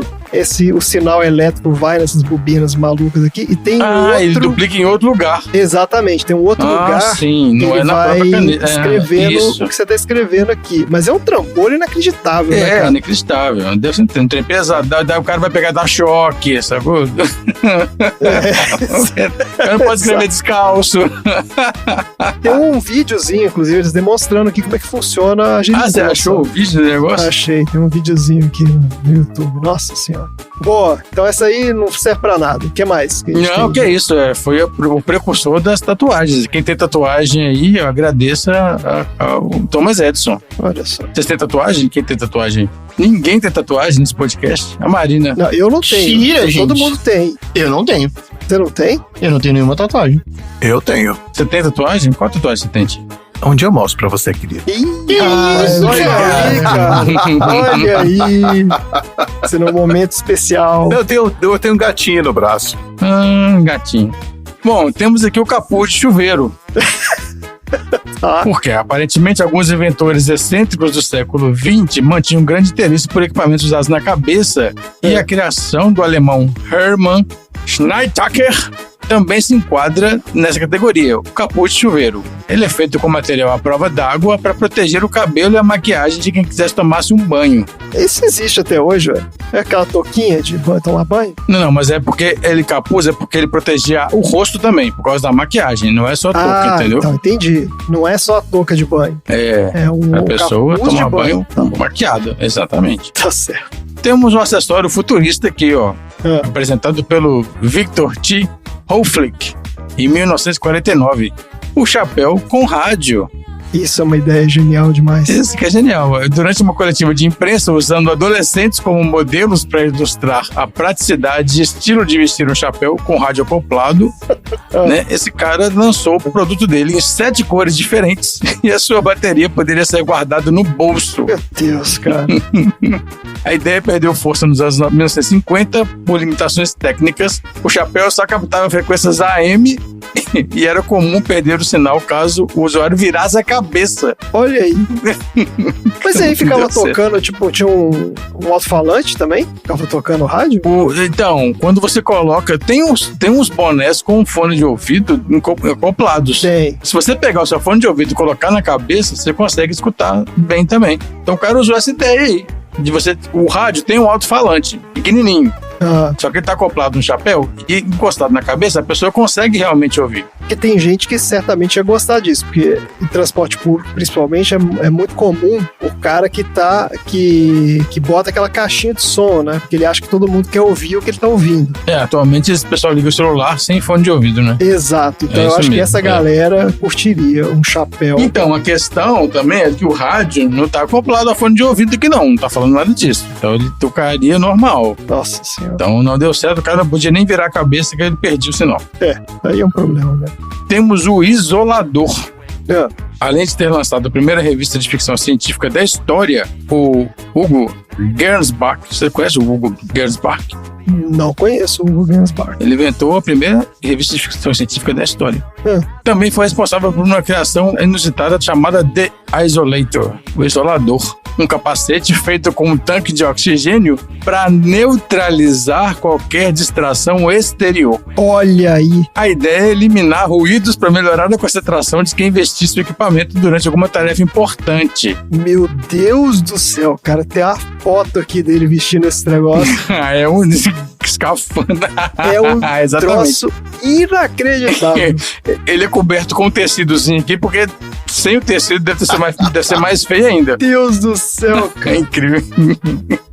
o sinal elétrico vai nessas bobinas malucas aqui e tem outro... ele duplica em outro lugar. Exatamente, tem um outro lugar sim, não que é ele na vai própria caneta. escrevendo o que você está escrevendo aqui. Mas é um trambolho inacreditável, né, cara? Inacreditável. Deve ser um trem pesado. Daí o cara vai pegar e dar choque, sacou? O cara não pode escrever descalço. Tem um videozinho, inclusive, eles demonstrando aqui como é que funciona a gente. Você achou o vídeo do negócio? Achei, tem um videozinho aqui no YouTube. Nossa senhora. Boa, então essa aí não serve pra nada. O que mais? Não, que é isso. Foi o precursor das tatuagens. Quem tem tatuagem aí, eu agradeço ao Thomas Edison. Olha só. Vocês têm tatuagem? Quem tem tatuagem? Ninguém tem tatuagem nesse podcast? A Marina. Não, eu não tenho. Tira, gente. Todo mundo tem. Eu não tenho. Você não tem? Eu não tenho nenhuma tatuagem. Eu tenho. Você tem tatuagem? Qual tatuagem você tem, Ti? Um dia eu mostro pra você, querido. Isso, olha aí, cara. Olha aí. Esse é um momento especial. Eu tenho um gatinho no braço. Gatinho. Bom, temos aqui o capuz de chuveiro. Porque aparentemente alguns inventores excêntricos do século XX mantinham grande interesse por equipamentos usados na cabeça e a criação do alemão Hermann Schneidacker também se enquadra nessa categoria, o capuz de chuveiro. Ele é feito com material à prova d'água para proteger o cabelo e a maquiagem de quem quisesse tomar-se um banho. Isso existe até hoje, velho. É aquela touquinha de tomar banho? Não, mas é porque ele capuz, é porque ele protegia o rosto também, por causa da maquiagem, não é só a touca, entendeu? Então, entendi. Não é só a touca de banho. A pessoa toma banho maquiada, exatamente. Tá certo. Temos um acessório futurista aqui, ó, apresentado pelo Victor T. Hoflick, em 1949. O chapéu com rádio. Isso é uma ideia genial demais. Isso que é genial. Durante uma coletiva de imprensa, usando adolescentes como modelos para ilustrar a praticidade e estilo de vestir um chapéu com rádio acoplado, né, esse cara lançou o produto dele em 7 cores diferentes e a sua bateria poderia ser guardada no bolso. Meu Deus, cara. A ideia perdeu força nos anos 1950 por limitações técnicas. O chapéu só captava frequências AM e era comum perder o sinal caso o usuário virasse a cabeça. Olha aí. Mas aí ficava tocando, tipo, tinha um alto-falante também? Ficava tocando rádio? Então, quando você coloca... Tem uns bonés com fone de ouvido acoplados. Tem. Se você pegar o seu fone de ouvido e colocar na cabeça, você consegue escutar bem também. Então o cara usou essa ideia aí. O rádio tem um alto-falante pequenininho. Só que ele tá acoplado no chapéu e encostado na cabeça, a pessoa consegue realmente ouvir. Porque tem gente que certamente ia gostar disso, porque em transporte público, principalmente, é muito comum o cara que bota aquela caixinha de som, né? Porque ele acha que todo mundo quer ouvir o que ele tá ouvindo. Atualmente esse pessoal liga o celular sem fone de ouvido, né? Exato. Então eu acho que essa galera curtiria um chapéu. Então, a questão também é que o rádio não tá acoplado a fone de ouvido aqui não tá falando nada disso. Então ele tocaria normal. Nossa senhora. Então não deu certo, o cara não podia nem virar a cabeça que ele perdia o sinal. Aí é um problema, né? Temos o Isolador. Além de ter lançado a primeira revista de ficção científica da história, o Hugo Gernsback. Você conhece o Hugo Gernsback? Não conheço o Hugo Gernsback. Ele inventou a primeira revista de ficção científica da história. Também foi responsável por uma criação inusitada chamada The Isolator, o Isolador. Um capacete feito com um tanque de oxigênio para neutralizar qualquer distração exterior. Olha aí. A ideia é eliminar ruídos para melhorar a concentração de quem investisse no equipamento durante alguma tarefa importante. Meu Deus do céu, cara, tem a foto aqui dele vestindo esse negócio. É um escafandra. É um troço inacreditável. Ele é coberto com um tecidozinho aqui, porque sem o tecido deve ser mais feio ainda. Meu Deus do céu, cara. É incrível.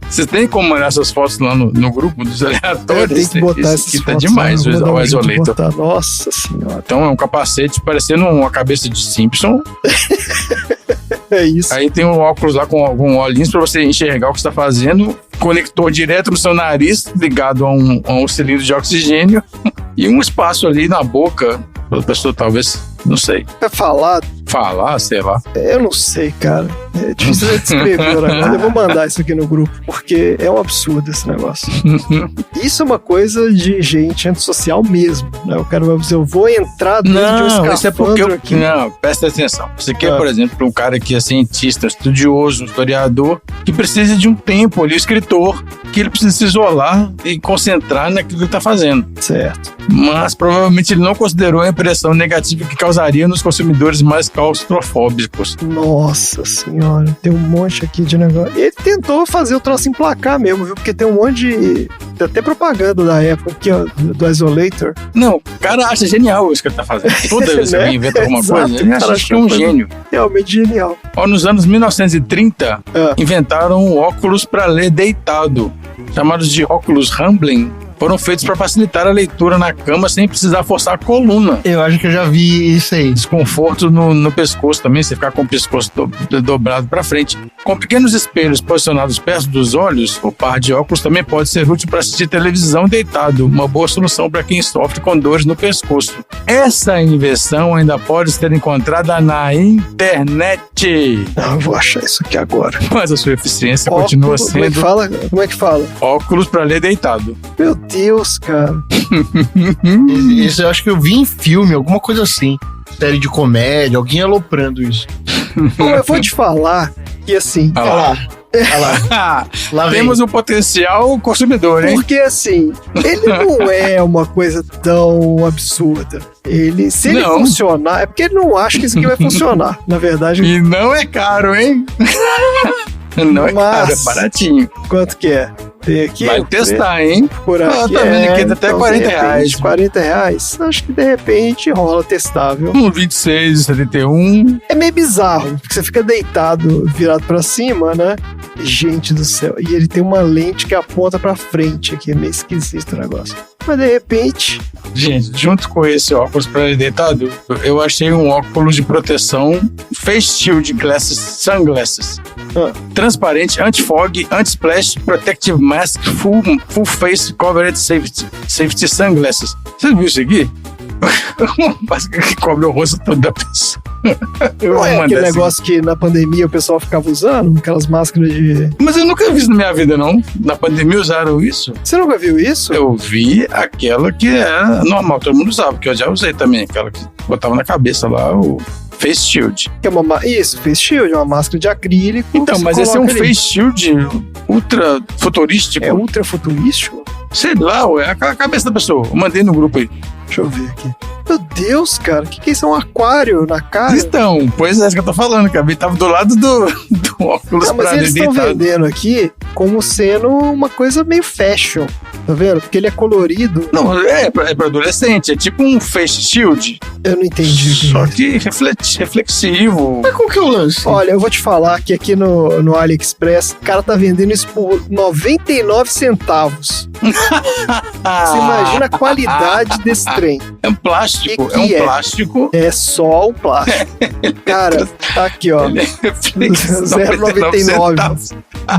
Vocês têm como mandar essas fotos lá no grupo dos aleatórios? Tem que botar essas fotos. Tá demais o Isolator. Nossa senhora. Então é um capacete parecendo uma cabeça de Simpson. É isso. Aí tem um óculos lá com olhinhos pra você enxergar o que você tá fazendo. Conector direto no seu nariz, ligado a um cilindro de oxigênio. E um espaço ali na boca, pra pessoa talvez, não sei. É falar, sei lá. Eu não sei, cara. É difícil de descrever, né? Eu vou mandar isso aqui no grupo, porque é um absurdo esse negócio. Isso é uma coisa de gente antissocial mesmo, né? Eu vou entrar dentro de um escafandro isso é porque aqui. Não, presta atenção. Você quer, por exemplo, um cara que é cientista, estudioso, um historiador, que precisa de um tempo ali, escritor, que ele precisa se isolar e concentrar naquilo que ele tá fazendo. Certo. Mas provavelmente ele não considerou a impressão negativa que causaria nos consumidores mais claustrofóbicos. Nossa senhora, tem um monte aqui de negócio. Ele tentou fazer o troço emplacar mesmo, viu? Porque tem um monte de... Tem até propaganda da época aqui, ó, do Isolator. Não, o cara acha genial isso que ele tá fazendo. Toda vez que alguém inventa alguma coisa, ele acha que é um gênio. Realmente genial. Ó, nos anos 1930, inventaram um óculos para ler deitado, chamados de óculos Hamblin. Foram feitos para facilitar a leitura na cama sem precisar forçar a coluna. Eu acho que eu já vi isso aí. Desconforto no pescoço também, você ficar com o pescoço dobrado para frente. Com pequenos espelhos posicionados perto dos olhos, o par de óculos também pode ser útil para assistir televisão deitado, uma boa solução para quem sofre com dores no pescoço. Essa invenção ainda pode ser encontrada na internet. Eu vou achar isso aqui agora. Mas a sua eficiência continua sendo... Como é que fala? Óculos para ler deitado. Meu Deus, cara. Isso eu acho que eu vi em filme, alguma coisa assim. Série de comédia, alguém aloprando isso. Bom, eu vou te falar que assim... Lá temos um potencial consumidor, hein? Porque assim, ele não é uma coisa tão absurda. Se ele funcionar, é porque ele não acha que isso aqui vai funcionar. Na verdade... E não é caro, hein? Não é caro, é baratinho. Quanto que é? Tem aqui? Vai testar, hein? Por aqui tá vendo aqui, até então, R$40. R$40? Acho que de repente rola testável. 26, 71. É meio bizarro, porque você fica deitado, virado pra cima, né? Gente do céu. E ele tem uma lente que aponta pra frente aqui. É meio esquisito o negócio. Mas de repente... Gente, junto com esse óculos para ele deitado, eu achei um óculos de proteção Face Shield Glasses Sunglasses. Transparente, anti-fog, anti-splash, protective mask, full face covered safety sunglasses. Você viu isso aqui? Uma máscara que cobre o rosto todo da pessoa. Não é aquele negócio que na pandemia o pessoal ficava usando? Aquelas máscaras de... Mas eu nunca vi isso na minha vida, não. Na pandemia usaram isso. Você nunca viu isso? Eu vi aquela que é normal, todo mundo usava, que eu já usei também. Aquela que botava na cabeça lá, o Face Shield. Que é isso, Face Shield, é uma máscara de acrílico. Então, mas esse é um Face Shield ultra futurístico. É ultra futurístico? Sei lá, é aquela cabeça da pessoa. Eu mandei no grupo aí. Deixa eu ver aqui. Meu Deus, cara, o que é isso? É um aquário na cara? Então, pois é isso que eu tô falando, cara. Ele tava do lado do óculos pra mas eles estão vendendo aqui como sendo uma coisa meio fashion. Tá vendo? Porque ele é colorido. Não, é pra adolescente. É tipo um face shield. Eu não entendi. Só que reflexivo. Mas qual que é o lance? Olha, eu vou te falar que aqui no AliExpress, o cara tá vendendo isso por 99 centavos. Você imagina a qualidade desse trem. É um plástico. Que é um plástico. É só um plástico. Cara, tá aqui, ó. 0,99.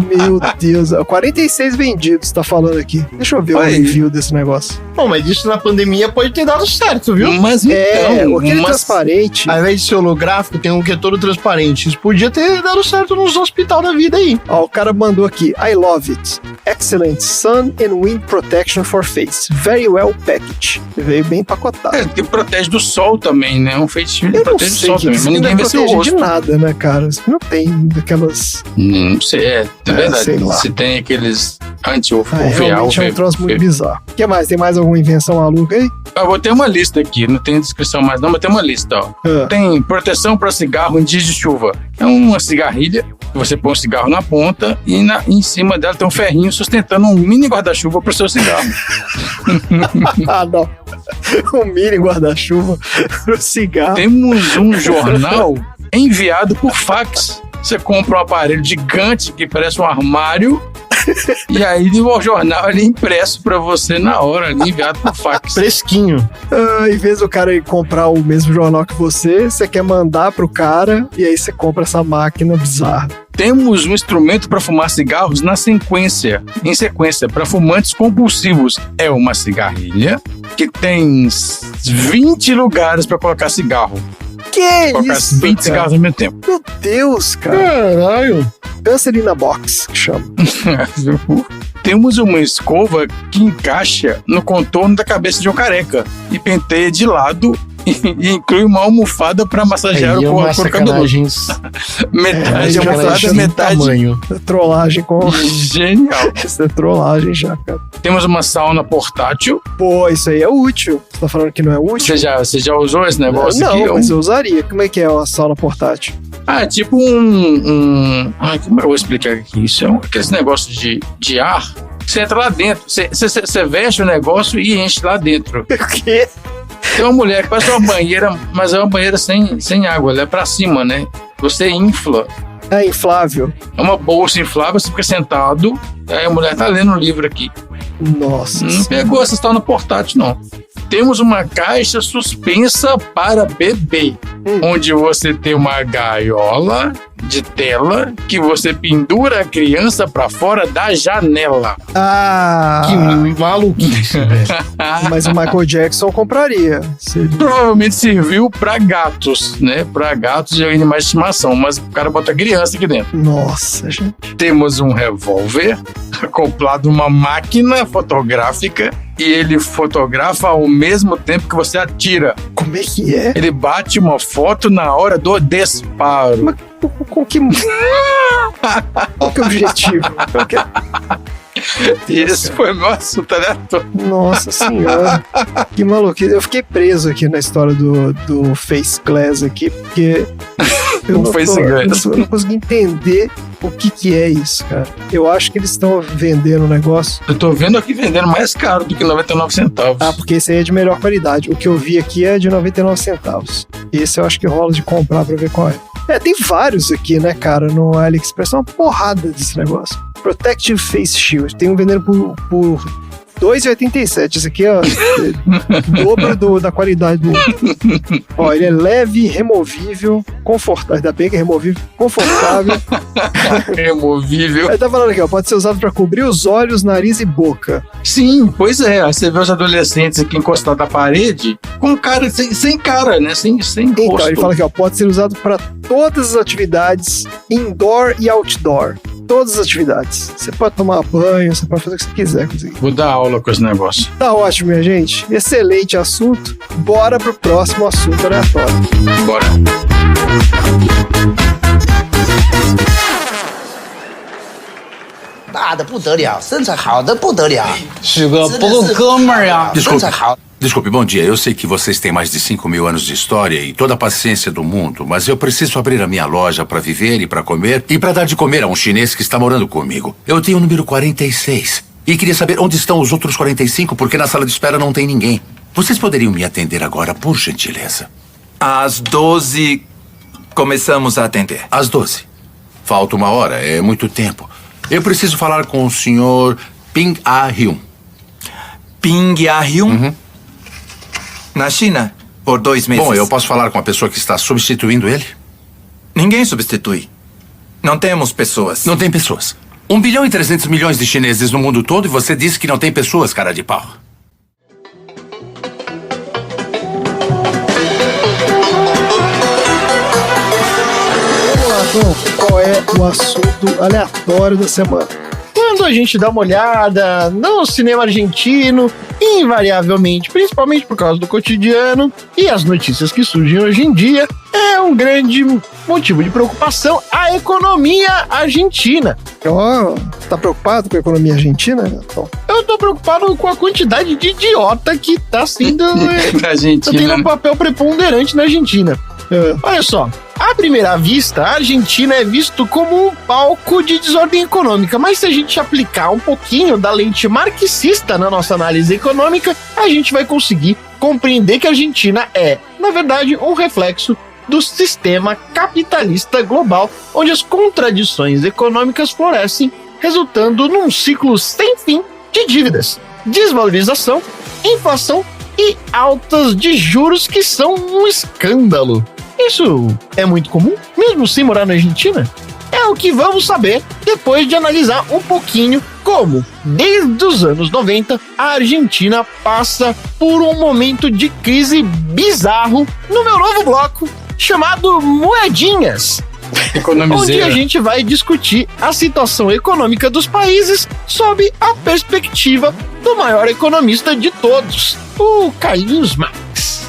Meu Deus. 46 vendidos, tá falando aqui. Deixa eu ver o review desse negócio. Bom, mas isso na pandemia pode ter dado certo, viu? Mas então, aquele transparente. Ao invés de ser holográfico, tem um que é todo transparente. Isso podia ter dado certo nos hospitais da vida aí. Ó, o cara mandou aqui. I love it. Excellent sun and wind protection for face. Very well packaged. Veio bem empacotado. Que protege do sol também, né? Um face shield Eu não protege do sei sol que também. Mas ninguém vê seu protege rosto. de nada, né, cara? Não tem daquelas... Não sei, é verdade. sei lá. Se tem aqueles anti-UV. Realmente é um troço muito bizarro. O que mais? Tem mais alguma invenção maluca aí? Eu vou ter uma lista aqui, não tem descrição mais não, mas tem uma lista, ó. Tem proteção para cigarro em dias de chuva. É uma cigarrilha, você põe o cigarro na ponta e em cima dela tem um ferrinho sustentando um mini guarda-chuva pro seu cigarro. Ah, não. Um mini guarda-chuva pro cigarro. Temos um jornal enviado por fax. Você compra um aparelho gigante que parece um armário e aí o jornal é impresso pra você na hora, enviado por fax. Fresquinho. Em vez do cara ir comprar o mesmo jornal que você quer mandar pro cara e aí você compra essa máquina bizarra. Temos um instrumento para fumar cigarros em sequência, para fumantes compulsivos. É uma cigarrilha que tem 20 lugares para colocar cigarro. Que colocar isso, 20 cigarros ao mesmo tempo. Meu Deus, cara. Caralho. Cancerina Box, que chama. Temos uma escova que encaixa no contorno da cabeça de um careca e penteia de lado e inclui uma almofada para massagear o couro cabeludo. Metade almofada, metade tamanho. Trollagem com... Genial. Isso é trollagem já, cara. Temos uma sauna portátil. Pô, isso aí é útil. Você tá falando que não é útil? Você já usou esse negócio não, aqui? Não, mas eu usaria. Como é que é uma sauna portátil? É tipo Ai, como eu vou explicar aqui? Isso é aquele negócio de ar. Você entra lá dentro. Você veste o negócio e enche lá dentro. O quê? Tem uma mulher que parece uma banheira, mas é uma banheira sem água. Ela é pra cima, né? Você infla. É inflável. É uma bolsa inflável, você fica sentado. Aí a mulher tá lendo um livro aqui. Nossa. Não pegou essa sauna portátil, não. Temos uma caixa suspensa para bebê, onde você tem uma gaiola de tela que você pendura a criança para fora da janela. Ah! Que maluquice, velho. Mas o Michael Jackson compraria. Provavelmente serviu para gatos, né? Para gatos e animais de estimação, mas o cara bota a criança aqui dentro. Nossa, gente. Temos um revólver acoplado a uma máquina fotográfica e ele fotografa ao mesmo tempo que você atira. Como é que é? Ele bate uma foto na hora do disparo. Mas com que... Qual que é o objetivo? Esse foi meu assunto aleatório. Nossa senhora. Que maluquice. Eu fiquei preso aqui na história do Face Glass aqui, porque eu não consegui entender o que é isso, cara. Eu acho que eles estão vendendo um negócio. Eu tô vendo aqui vendendo mais caro do que 99 centavos. Ah, porque esse aí é de melhor qualidade. O que eu vi aqui é de 99 centavos. Esse eu acho que rola de comprar pra ver qual é. Tem vários aqui, né, cara, no AliExpress. É uma porrada desse negócio. Protective Face Shield. Tem um vendendo por R$2,87. Esse aqui, ó, é dobro da qualidade do outro. Ó, ele é leve, removível, confortável. Ainda bem que é removível, confortável. Removível. Aí tá falando aqui, ó, pode ser usado pra cobrir os olhos, nariz e boca. Sim, pois é. Aí você vê os adolescentes aqui encostados na parede com cara, sem cara, né? Sem então, rosto. ele fala aqui, ó, pode ser usado pra todas as atividades, indoor e outdoor. Todas as atividades. Você pode tomar banho, você pode fazer o que você quiser. Vou dar aula com esse negócio. Tá ótimo, minha gente. Excelente assunto. Bora pro próximo assunto aleatório. Bora. 大的不得了，身材好的不得了，是个不够哥们儿呀。 Desculpe, bom dia. Eu sei que vocês têm mais de 5.000 anos de história e toda a paciência do mundo, mas eu preciso abrir a minha loja para viver e para comer e para dar de comer a um chinês que está morando comigo. Eu tenho o número 46. E queria saber onde estão os outros 45, porque na sala de espera não tem ninguém. Vocês poderiam me atender agora, por gentileza? Às 12 começamos a atender. Às 12. Falta 1 hora, é muito tempo. Eu preciso falar com o senhor Ping Ah-hyun. Ping Ah-hyun? Na China, por 2 meses. Bom, eu posso falar com a pessoa que está substituindo ele? Ninguém substitui. Não temos pessoas. Não tem pessoas. 1 bilhão e 300 milhões de chineses no mundo todo e você disse que não tem pessoas, cara de pau. Vamos lá, então. Qual é o assunto aleatório da semana? Quando a gente dá uma olhada no cinema argentino, invariavelmente, principalmente por causa do cotidiano e as notícias que surgem hoje em dia, é um grande motivo de preocupação a economia argentina. Tá preocupado com a economia argentina, Tom? Eu tô preocupado com a quantidade de idiota que tá sendo... tá tendo um papel preponderante na Argentina. Olha só, à primeira vista, a Argentina é visto como um palco de desordem econômica, mas se a gente aplicar um pouquinho da lente marxista na nossa análise econômica, a gente vai conseguir compreender que a Argentina é, na verdade, um reflexo do sistema capitalista global, onde as contradições econômicas florescem, resultando num ciclo sem fim de dívidas, desvalorização, inflação e altas de juros que são um escândalo. Isso é muito comum, mesmo sem morar na Argentina? É o que vamos saber depois de analisar um pouquinho como, desde os anos 90, a Argentina passa por um momento de crise bizarro no meu novo bloco, chamado Moedinhas, onde a gente vai discutir a situação econômica dos países sob a perspectiva do maior economista de todos, o Carlinhos Marx.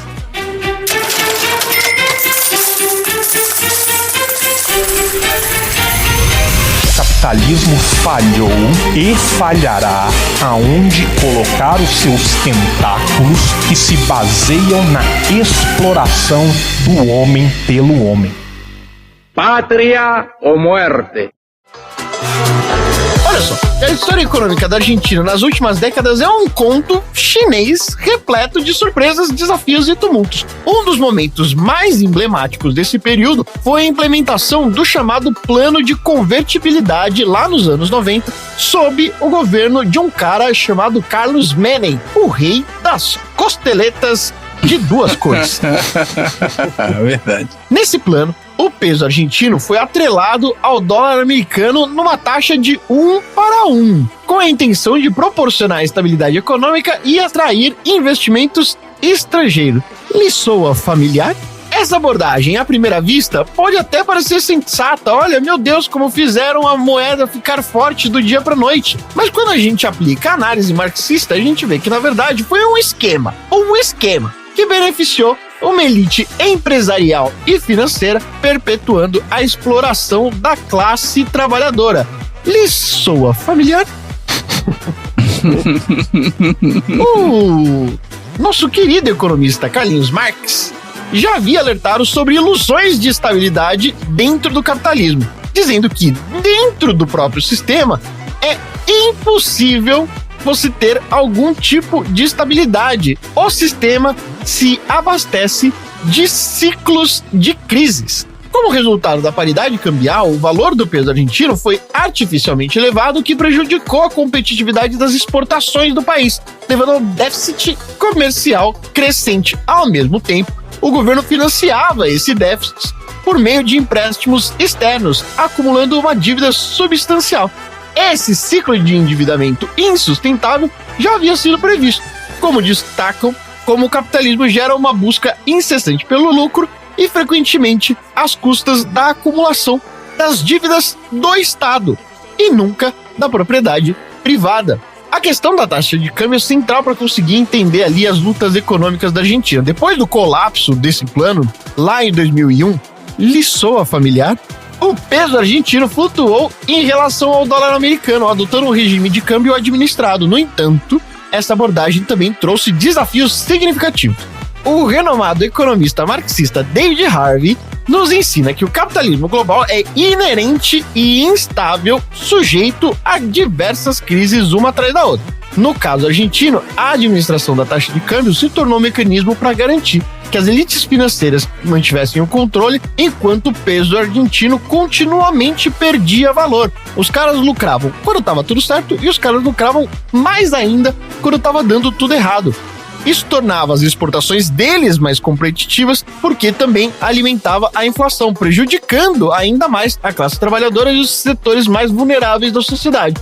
O capitalismo falhou e falhará aonde colocar os seus tentáculos que se baseiam na exploração do homem pelo homem. Pátria ou muerte. Olha só, a história econômica da Argentina nas últimas décadas é um conto chinês repleto de surpresas, desafios e tumultos. Um dos momentos mais emblemáticos desse período foi a implementação do chamado Plano de Convertibilidade lá nos anos 90, sob o governo de um cara chamado Carlos Menem, o rei das costeletas de 2 cores. Verdade. Nesse plano, o peso argentino foi atrelado ao dólar americano numa taxa de 1:1, com a intenção de proporcionar estabilidade econômica e atrair investimentos estrangeiros. Lhe soa familiar? Essa abordagem, à primeira vista, pode até parecer sensata. Olha, meu Deus, como fizeram a moeda ficar forte do dia para noite. Mas quando a gente aplica a análise marxista, a gente vê que, na verdade, foi um esquema que beneficiou uma elite empresarial e financeira, perpetuando a exploração da classe trabalhadora. Lhe soa familiar? O nosso querido economista Carlinhos Marx já havia alertado sobre ilusões de estabilidade dentro do capitalismo, dizendo que dentro do próprio sistema é impossível você ter algum tipo de estabilidade. O sistema se abastece de ciclos de crises. Como resultado da paridade cambial, o valor do peso argentino foi artificialmente elevado, o que prejudicou a competitividade das exportações do país, levando ao déficit comercial crescente. Ao mesmo tempo, o governo financiava esse déficit por meio de empréstimos externos, acumulando uma dívida substancial. Esse ciclo de endividamento insustentável já havia sido previsto, como destacam, como o capitalismo gera uma busca incessante pelo lucro e frequentemente às custas da acumulação das dívidas do Estado e nunca da propriedade privada. A questão da taxa de câmbio é central para conseguir entender ali as lutas econômicas da Argentina. Depois do colapso desse plano, lá em 2001, lhe soa familiar? O peso argentino flutuou em relação ao dólar americano, adotando um regime de câmbio administrado. No entanto, essa abordagem também trouxe desafios significativos. O renomado economista marxista David Harvey nos ensina que o capitalismo global é inerente e instável, sujeito a diversas crises uma atrás da outra. No caso argentino, a administração da taxa de câmbio se tornou um mecanismo para garantir que as elites financeiras mantivessem o controle, enquanto o peso argentino continuamente perdia valor. Os caras lucravam quando estava tudo certo e os caras lucravam mais ainda quando estava dando tudo errado. Isso tornava as exportações deles mais competitivas, porque também alimentava a inflação, prejudicando ainda mais a classe trabalhadora e os setores mais vulneráveis da sociedade.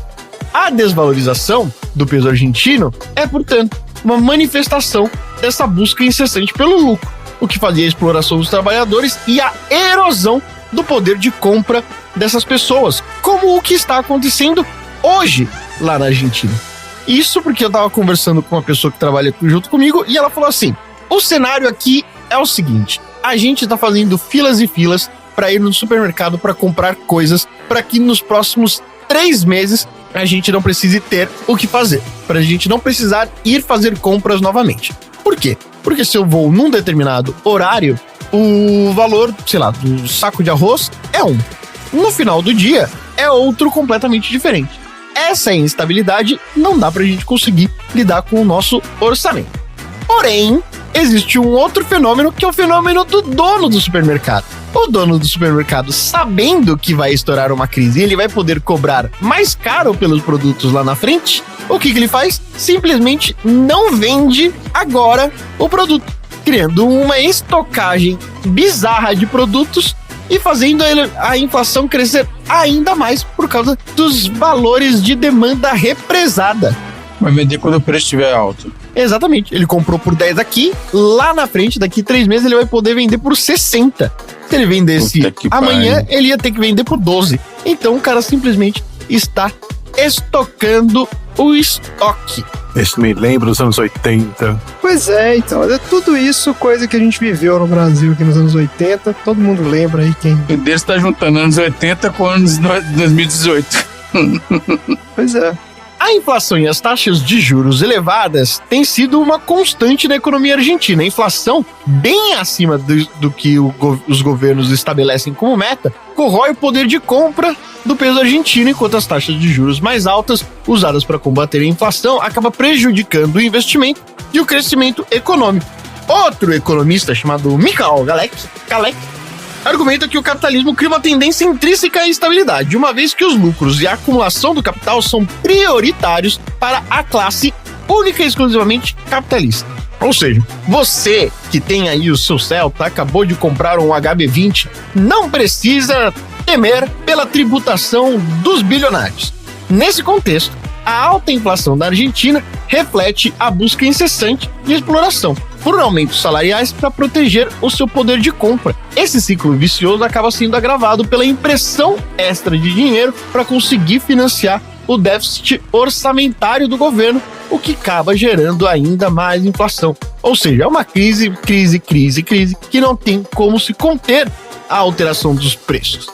A desvalorização do peso argentino é, portanto, uma manifestação dessa busca incessante pelo lucro, o que fazia a exploração dos trabalhadores e a erosão do poder de compra dessas pessoas, como o que está acontecendo hoje lá na Argentina. Isso porque eu estava conversando com uma pessoa que trabalha junto comigo e ela falou assim: o cenário aqui é o seguinte, a gente está fazendo filas e filas para ir no supermercado para comprar coisas para que nos próximos 3 meses a gente não precise ter o que fazer, para a gente não precisar ir fazer compras novamente. Por quê? Porque se eu vou num determinado horário, o valor, sei lá, do saco de arroz é um. No final do dia, é outro completamente diferente. Essa instabilidade não dá pra gente conseguir lidar com o nosso orçamento. Porém, existe um outro fenômeno que é o fenômeno do dono do supermercado. O dono do supermercado, sabendo que vai estourar uma crise e ele vai poder cobrar mais caro pelos produtos lá na frente, o que ele faz? Simplesmente não vende agora o produto, criando uma estocagem bizarra de produtos e fazendo a inflação crescer ainda mais por causa dos valores de demanda represada. Vai vender quando o preço estiver alto. Exatamente. Ele comprou por 10 aqui, lá na frente, daqui 3 meses ele vai poder vender por 60. Se ele vendesse amanhã, ele ia ter que vender por 12. Então o cara simplesmente está estocando o estoque. Isso me lembra dos anos 80. Pois é, então, é tudo isso coisa que a gente viveu no Brasil aqui nos anos 80. Todo mundo lembra aí quem... O deles está juntando anos 80 com anos 2018. Pois é. A inflação e as taxas de juros elevadas têm sido uma constante na economia argentina. A inflação, bem acima do que os governos estabelecem como meta, corrói o poder de compra do peso argentino, enquanto as taxas de juros mais altas, usadas para combater a inflação, acabam prejudicando o investimento e o crescimento econômico. Outro economista chamado Michael Galek argumenta que o capitalismo cria uma tendência intrínseca à instabilidade, uma vez que os lucros e a acumulação do capital são prioritários para a classe única e exclusivamente capitalista. Ou seja, você que tem aí o seu Celta, acabou de comprar um HB20, não precisa temer pela tributação dos bilionários. Nesse contexto, a alta inflação da Argentina reflete a busca incessante de exploração por aumentos salariais para proteger o seu poder de compra. Esse ciclo vicioso acaba sendo agravado pela impressão extra de dinheiro para conseguir financiar o déficit orçamentário do governo, o que acaba gerando ainda mais inflação. Ou seja, é uma crise que não tem como se conter a alteração dos preços.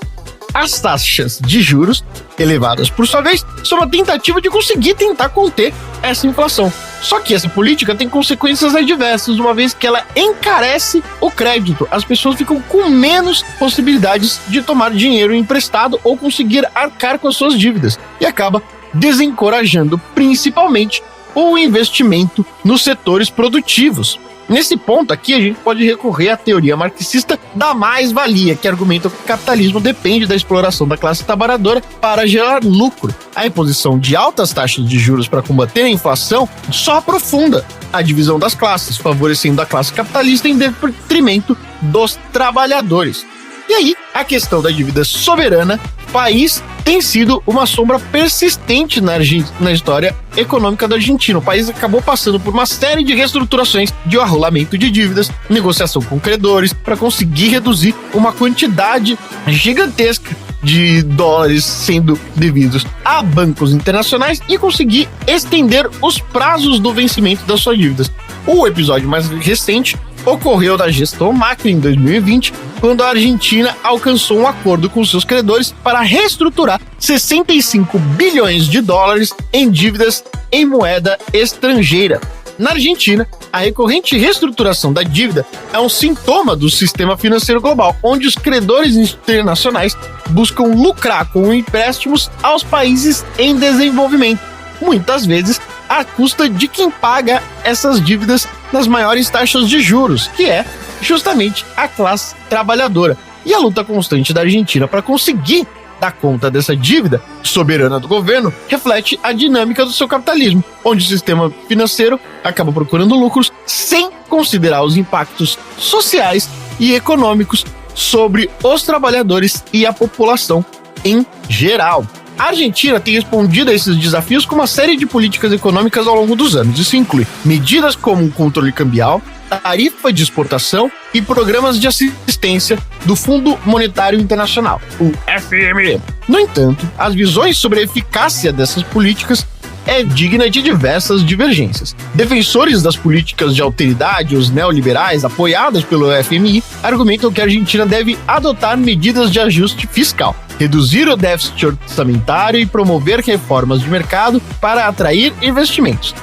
As taxas de juros elevadas, por sua vez, são uma tentativa de conseguir tentar conter essa inflação. Só que essa política tem consequências adversas, uma vez que ela encarece o crédito. As pessoas ficam com menos possibilidades de tomar dinheiro emprestado ou conseguir arcar com as suas dívidas e acaba desencorajando principalmente o investimento nos setores produtivos. Nesse ponto aqui, a gente pode recorrer à teoria marxista da mais-valia, que argumenta que o capitalismo depende da exploração da classe trabalhadora para gerar lucro. A imposição de altas taxas de juros para combater a inflação só aprofunda a divisão das classes, favorecendo a classe capitalista em detrimento dos trabalhadores. E aí, a questão da dívida soberana, país tem sido uma sombra persistente na história econômica da Argentina. O país acabou passando por uma série de reestruturações, de arrolamento de dívidas, negociação com credores, para conseguir reduzir uma quantidade gigantesca de dólares sendo devidos a bancos internacionais e conseguir estender os prazos do vencimento das suas dívidas. O episódio mais recente ocorreu na gestão Macri em 2020, quando a Argentina alcançou um acordo com seus credores para reestruturar 65 bilhões de dólares em dívidas em moeda estrangeira. Na Argentina, a recorrente reestruturação da dívida é um sintoma do sistema financeiro global, onde os credores internacionais buscam lucrar com empréstimos aos países em desenvolvimento, muitas vezes à custa de quem paga essas dívidas nas maiores taxas de juros, que é justamente a classe trabalhadora. E a luta constante da Argentina para conseguir dar conta dessa dívida soberana do governo reflete a dinâmica do seu capitalismo, onde o sistema financeiro acaba procurando lucros sem considerar os impactos sociais e econômicos sobre os trabalhadores e a população em geral. A Argentina tem respondido a esses desafios com uma série de políticas econômicas ao longo dos anos. Isso inclui medidas como o controle cambial, tarifa de exportação e programas de assistência do Fundo Monetário Internacional, o FMI. No entanto, as visões sobre a eficácia dessas políticas é digna de diversas divergências. Defensores das políticas de austeridade, os neoliberais, apoiadas pelo FMI, argumentam que a Argentina deve adotar medidas de ajuste fiscal, reduzir o déficit orçamentário e promover reformas de mercado para atrair investimentos.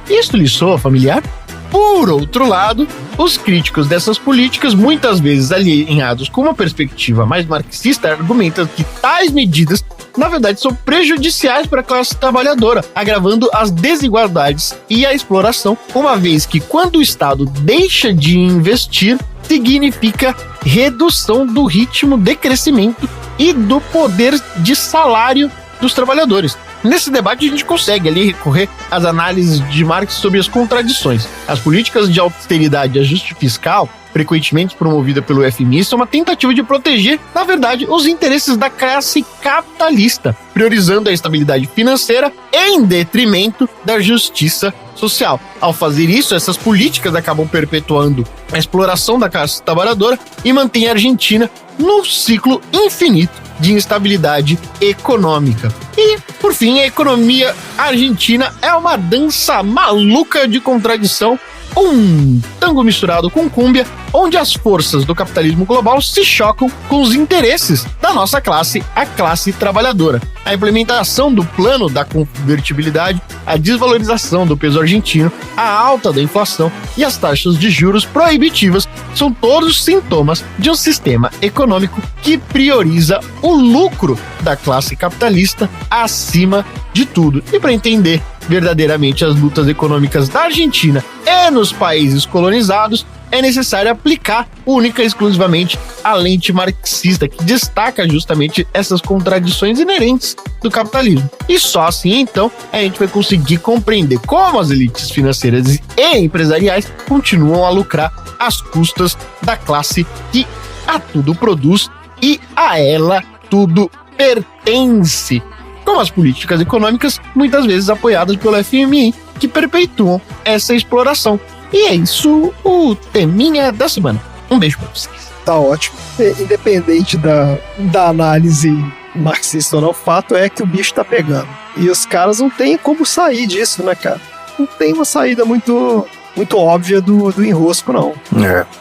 Isto lhe soa familiar? Por outro lado, os críticos dessas políticas, muitas vezes alinhados com uma perspectiva mais marxista, argumentam que tais medidas, na verdade, são prejudiciais para a classe trabalhadora, agravando as desigualdades e a exploração, uma vez que quando o Estado deixa de investir, significa redução do ritmo de crescimento e do poder de salário dos trabalhadores. Nesse debate a gente consegue ali recorrer às análises de Marx sobre as contradições. As políticas de austeridade e ajuste fiscal, frequentemente promovida pelo FMI, são uma tentativa de proteger, na verdade, os interesses da classe capitalista, priorizando a estabilidade financeira em detrimento da justiça social. Ao fazer isso, essas políticas acabam perpetuando a exploração da classe trabalhadora e mantêm a Argentina num ciclo infinito de instabilidade econômica. E, por fim, a economia argentina é uma dança maluca de contradição, um tango misturado com cúmbia, onde as forças do capitalismo global se chocam com os interesses da nossa classe, a classe trabalhadora. A implementação do plano da convertibilidade, a desvalorização do peso argentino, a alta da inflação e as taxas de juros proibitivas são todos sintomas de um sistema econômico que prioriza o lucro da classe capitalista acima de tudo. E para entender verdadeiramente as lutas econômicas da Argentina e nos países colonizados, é necessário aplicar única e exclusivamente a lente marxista, que destaca justamente essas contradições inerentes do capitalismo. E só assim, então, a gente vai conseguir compreender como as elites financeiras e empresariais continuam a lucrar às custas da classe que a tudo produz e a ela tudo pertence, como as políticas econômicas, muitas vezes apoiadas pelo FMI, que perpetuam essa exploração. E é isso o teminha da semana. Um beijo pra vocês. Tá ótimo. Independente da análise marxista ou não, o fato é que o bicho tá pegando. E os caras não tem como sair disso, né, cara? Não tem uma saída muito óbvia do enrosco, não.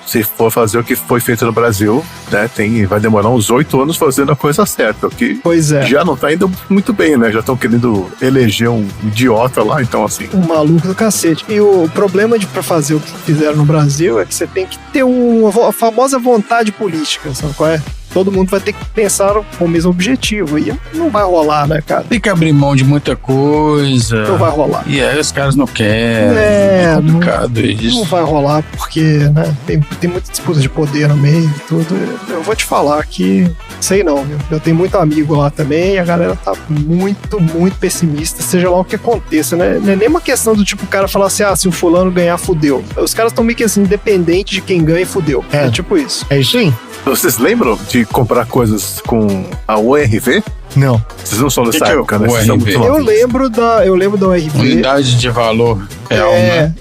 Se for fazer o que foi feito no Brasil, né, vai demorar uns 8 anos fazendo a coisa certa, o que já não tá indo muito bem, né? Já estão querendo eleger um idiota lá, então assim. Um maluco do cacete. E o problema pra fazer o que fizeram no Brasil é que você tem que ter a famosa vontade política, sabe qual é? Todo mundo vai ter que pensar com o mesmo objetivo. E não vai rolar, né, cara? Tem que abrir mão de muita coisa. Não vai rolar. E aí os caras não querem. É complicado isso. Não vai rolar porque, né, tem muita disputa de poder no meio e tudo. Eu vou te falar que sei não, viu? Eu tenho muito amigo lá também e a galera tá muito, muito pessimista, seja lá o que aconteça, né? Não é nem uma questão do tipo o cara falar assim, se o fulano ganhar, fudeu. Os caras estão meio que assim, independente de quem ganha, fudeu. É tipo isso. É isso aí. Vocês lembram de comprar coisas com a ORV? Não. Vocês não são dessa época, né? Eu lembro da ORV. Unidade de valor real, né?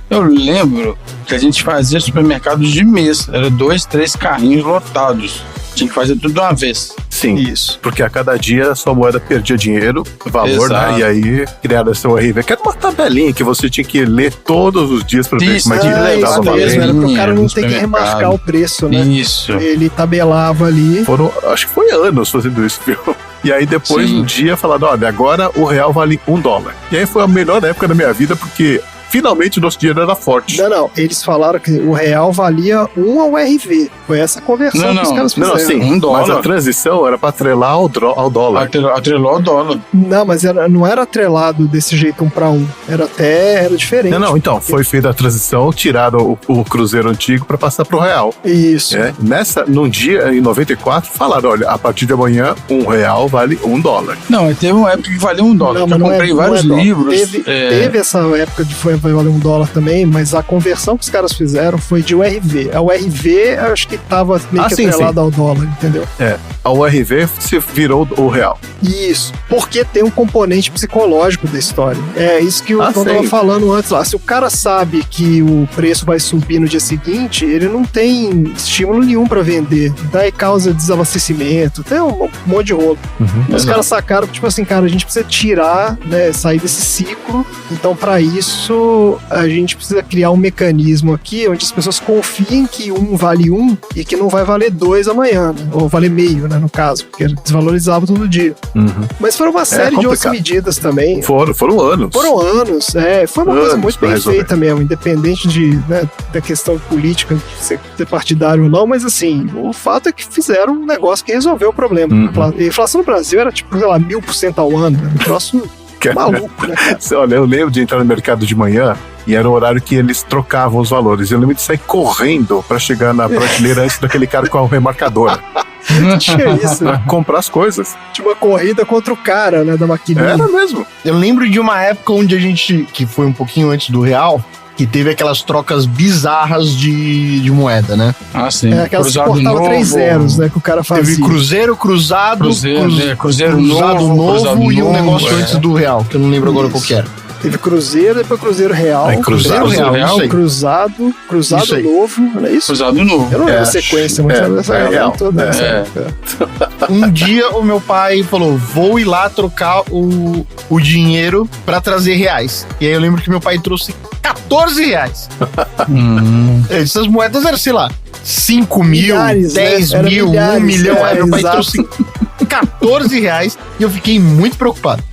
Eu lembro que a gente fazia supermercados de mês. Era 2, 3 carrinhos lotados. Tinha que fazer tudo de uma vez. Sim, isso. Porque a cada dia a sua moeda perdia dinheiro, valor, né? E aí criaram essa ORV, que era uma tabelinha que você tinha que ler todos os dias pra ver como é que dava valor. Era pro cara não ter que remarcar o preço, né? Isso. Ele tabelava ali. Acho que foi anos fazendo isso, viu? E aí depois, um dia, falaram, olha, agora o real vale $1. E aí foi a melhor época da minha vida, porque finalmente o nosso dinheiro era forte. Não, eles falaram que o real valia 1 ao RV. Foi essa conversão que os caras fizeram. Não, sim, $1. mas a transição era pra atrelar ao dólar. Atrelou ao dólar. Não, mas não era atrelado desse jeito 1 para 1. Era diferente. Não, então, foi feita a transição, tiraram o cruzeiro antigo pra passar pro real. Isso. Num dia, em 94, falaram, olha, a partir de amanhã, R$1 vale $1. Não, teve uma época que valia $1. Não, Eu comprei vários livros. Teve essa época de foi valer $1 também, mas a conversão que os caras fizeram foi de URV. A URV, eu acho que tava meio que atrelada ao dólar, entendeu? A URV se virou o real. Isso, porque tem um componente psicológico da história. É isso que eu tava falando antes lá. Se o cara sabe que o preço vai subir no dia seguinte, ele não tem estímulo nenhum pra vender. Daí causa desabastecimento, tem um monte de rolo. Os caras sacaram que, tipo assim, cara, a gente precisa tirar, né, sair desse ciclo. Então, pra isso, a gente precisa criar um mecanismo aqui onde as pessoas confiem que 1 vale 1 e que não vai valer 2 amanhã, né? Ou valer meio, né, no caso, porque desvalorizava todo dia. Mas foram uma série de outras medidas também. Foram anos. Foi uma coisa muito bem feita mesmo, independente da questão política, de ser partidário ou não, mas assim, o fato é que fizeram um negócio que resolveu o problema. A inflação no Brasil era tipo, sei lá, 1000% ao ano, né? Um troço maluco, né, cara? Olha, eu lembro de entrar no mercado de manhã e era o horário que eles trocavam os valores. Eu lembro de sair correndo pra chegar na prateleira antes daquele cara com a remarcadora. Tinha isso, pra comprar as coisas. Tinha uma corrida contra o cara, né, da maquininha. Era mesmo. Eu lembro de uma época onde a gente, que foi um pouquinho antes do real, que teve aquelas trocas bizarras de moeda, né? Ah, sim. Aquelas que cortava 3 zeros, né, que o cara fazia. Teve cruzeiro, cruzado, cruzeiro novo e um negócio antes do real, que eu não lembro agora qual que era. Teve cruzeiro, depois cruzeiro real. Cruzeiro real, cruzado novo, não é isso? Cruzado novo. Eu não lembro a sequência, mas era essa galera toda. Um dia o meu pai falou, vou ir lá trocar o dinheiro pra trazer reais. E aí eu lembro que meu pai trouxe R$14. Essas moedas eram, sei lá, 5 mil, milhares, 10 né? mil, milhares, 1 milhão. Aí meu pai exato. trouxe R$14 e eu fiquei muito preocupado.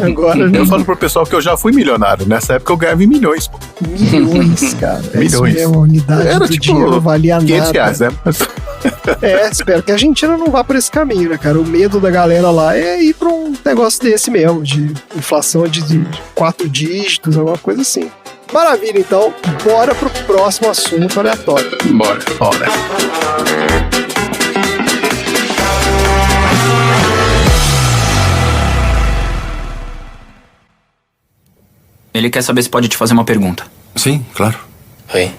Agora eu falo pro pessoal que eu já fui milionário. Nessa época eu ganhava em milhões. Milhões, cara. Milhões. A unidade era do tipo dinheiro não valia R$500, nada. né? Espero que a Argentina não vá por esse caminho, né, cara? O medo da galera lá é ir pra um negócio desse mesmo, de inflação de 4 dígitos, alguma coisa assim. Maravilha, então, bora pro próximo assunto aleatório. Bora. Ele quer saber se pode te fazer uma pergunta. Sim, claro. Oi.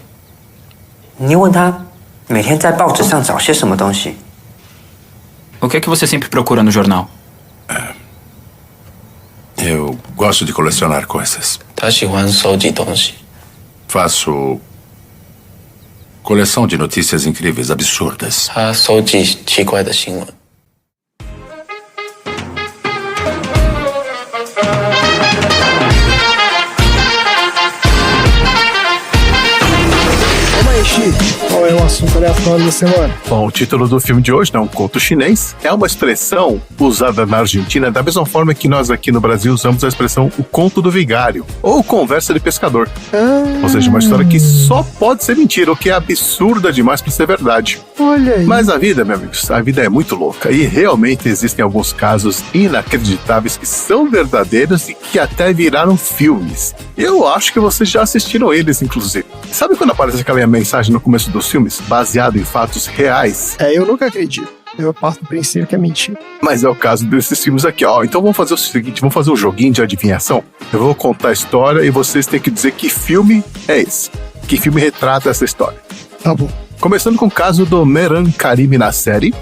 你问他每天在报纸上找些什么东西？ O que é que você sempre procura no jornal? Eu gosto de colecionar coisas. 他喜欢收集东西。 Faço coleção de notícias incríveis, absurdas. 他收集奇怪的新闻。 Qual é o assunto aleatório da semana? Bom, o título do filme de hoje, né, um conto chinês, é uma expressão usada na Argentina da mesma forma que nós aqui no Brasil usamos a expressão o conto do vigário, ou conversa de pescador. Ou seja, uma história que só pode ser mentira, o que é absurda demais para ser verdade. Olha aí. Mas a vida, meus amigos, a vida é muito louca e realmente existem alguns casos inacreditáveis que são verdadeiros e que até viraram filmes. Eu acho que vocês já assistiram eles, inclusive. Sabe quando aparece aquela mensagem no começo dos filmes, baseado em fatos reais? Eu nunca acredito. Eu parto do princípio que é mentira. Mas é o caso desses filmes aqui, ó. Então vamos fazer o seguinte, vamos fazer um joguinho de adivinhação. Eu vou contar a história e vocês têm que dizer que filme é esse. Que filme retrata essa história. Tá bom. Começando com o caso do Mehran Karimi Nasseri,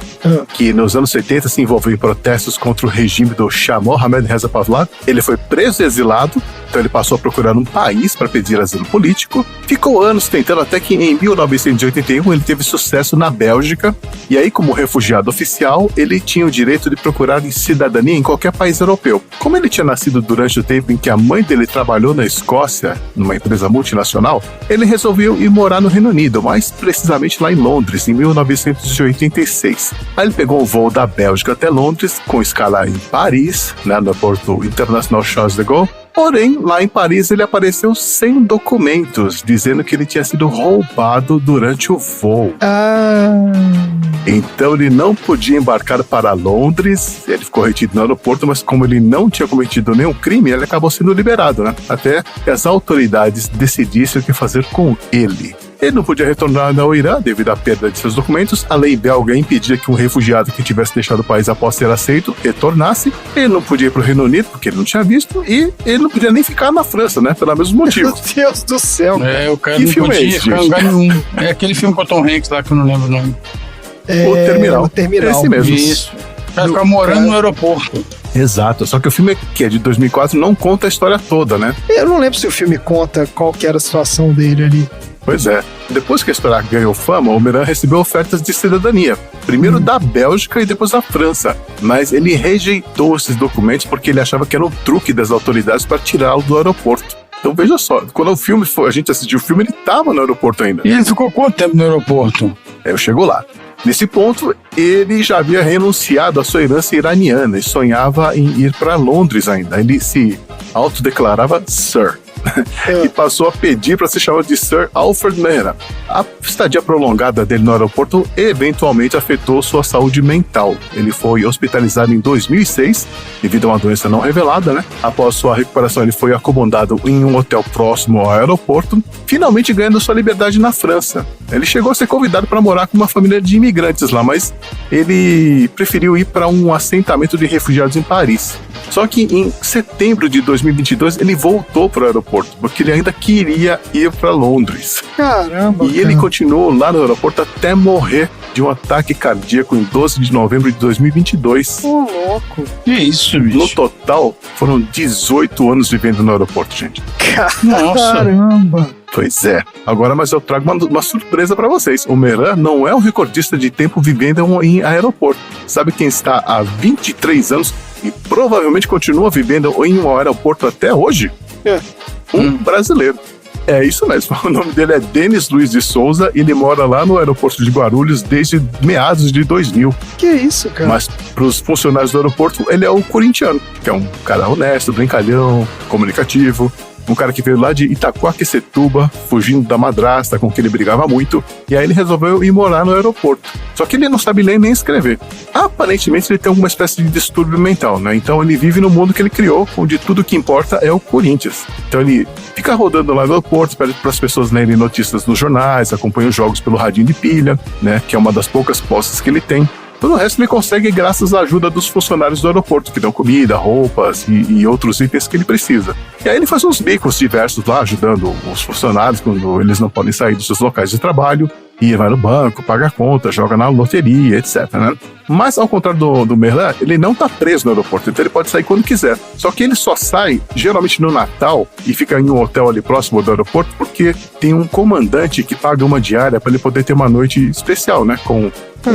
que nos anos 70 se envolveu em protestos contra o regime do Shah Mohammad Reza Pahlavi. Ele foi preso e exilado, então ele passou a procurar um país para pedir asilo político. Ficou anos tentando, até que em 1981 ele teve sucesso na Bélgica. E aí, como refugiado oficial, ele tinha o direito de procurar cidadania em qualquer país europeu. Como ele tinha nascido durante o tempo em que a mãe dele trabalhou na Escócia, numa empresa multinacional, ele resolveu ir morar no Reino Unido, mais precisamente lá em Londres, em 1986. Aí ele pegou um voo da Bélgica até Londres, com escala em Paris, né, no Aeroporto Internacional Charles de Gaulle, Porém, lá em Paris, ele apareceu sem documentos, dizendo que ele tinha sido roubado durante o voo. Então ele não podia embarcar para Londres, ele ficou retido no aeroporto, mas como ele não tinha cometido nenhum crime, ele acabou sendo liberado, né? Até que as autoridades decidissem o que fazer com ele. Ele não podia retornar ao Irã devido à perda de seus documentos. A lei belga impedia que um refugiado que tivesse deixado o país após ser aceito retornasse. Ele não podia ir para o Reino Unido porque ele não tinha visto. E ele não podia nem ficar na França, né? Pelo mesmo motivo. Meu Deus do céu. O cara que não filme podia é esse, ficar em lugar nenhum. É aquele filme com o Tom Hanks lá que eu não lembro o nome. O Terminal. O Terminal. Esse mesmo. Isso. O cara ficar morando no aeroporto. Exato, só que o filme, que é de 2004, não conta a história toda, né? Eu não lembro se o filme conta qual que era a situação dele ali. Pois é. Depois que a história ganhou fama, o Meran recebeu ofertas de cidadania. Primeiro da Bélgica e depois da França. Mas ele rejeitou esses documentos porque ele achava que era um truque das autoridades para tirá-lo do aeroporto. Então veja só, quando a gente assistiu o filme, ele estava no aeroporto ainda. E ele ficou quanto tempo no aeroporto? Eu chego lá. Nesse ponto, ele já havia renunciado à sua herança iraniana e sonhava em ir para Londres ainda. Ele se autodeclarava Sir. E passou a pedir para ser chamado de Sir Alfred Meran. A estadia prolongada dele no aeroporto eventualmente afetou sua saúde mental. Ele foi hospitalizado em 2006 devido a uma doença não revelada, né? Após sua recuperação, ele foi acomodado em um hotel próximo ao aeroporto, finalmente ganhando sua liberdade na França. Ele chegou a ser convidado para morar com uma família de imigrantes lá, mas ele preferiu ir para um assentamento de refugiados em Paris. Só que em setembro de 2022 ele voltou para o aeroporto, porque ele ainda queria ir para Londres. Caramba! E ele continuou lá no aeroporto até morrer de um ataque cardíaco em 12 de novembro de 2022. Ô, louco! Que isso, bicho? No total, foram 18 anos vivendo no aeroporto, gente. Nossa! Caramba! Pois é. Agora, mas eu trago uma surpresa para vocês. O Meran não é um recordista de tempo vivendo em aeroporto. Sabe quem está há 23 anos e provavelmente continua vivendo em um aeroporto até hoje? Um brasileiro. É isso mesmo. O nome dele é Denis Luiz de Souza e ele mora lá no aeroporto de Guarulhos desde meados de 2000. Que isso, cara? Mas para os funcionários do aeroporto, ele é o corintiano, que é um cara honesto, brincalhão, comunicativo. Um cara que veio lá de Itaquaquecetuba, fugindo da madrasta com que ele brigava muito, e aí ele resolveu ir morar no aeroporto. Só que ele não sabe ler nem escrever. Aparentemente ele tem alguma espécie de distúrbio mental, né? Então ele vive no mundo que ele criou, onde tudo que importa é o Corinthians. Então ele fica rodando lá no aeroporto, pede para as pessoas lerem notícias nos jornais, acompanha os jogos pelo radinho de pilha, né? Que é uma das poucas posses que ele tem. Todo o resto ele consegue graças à ajuda dos funcionários do aeroporto, que dão comida, roupas e outros itens que ele precisa. E aí ele faz uns bicos diversos lá, ajudando os funcionários quando eles não podem sair dos seus locais de trabalho. E vai no banco, paga a conta, joga na loteria, etc, né? Mas, ao contrário do Meran, ele não tá preso no aeroporto, então ele pode sair quando quiser. Só que ele só sai, geralmente no Natal, e fica em um hotel ali próximo do aeroporto, porque tem um comandante que paga uma diária para ele poder ter uma noite especial, né? Com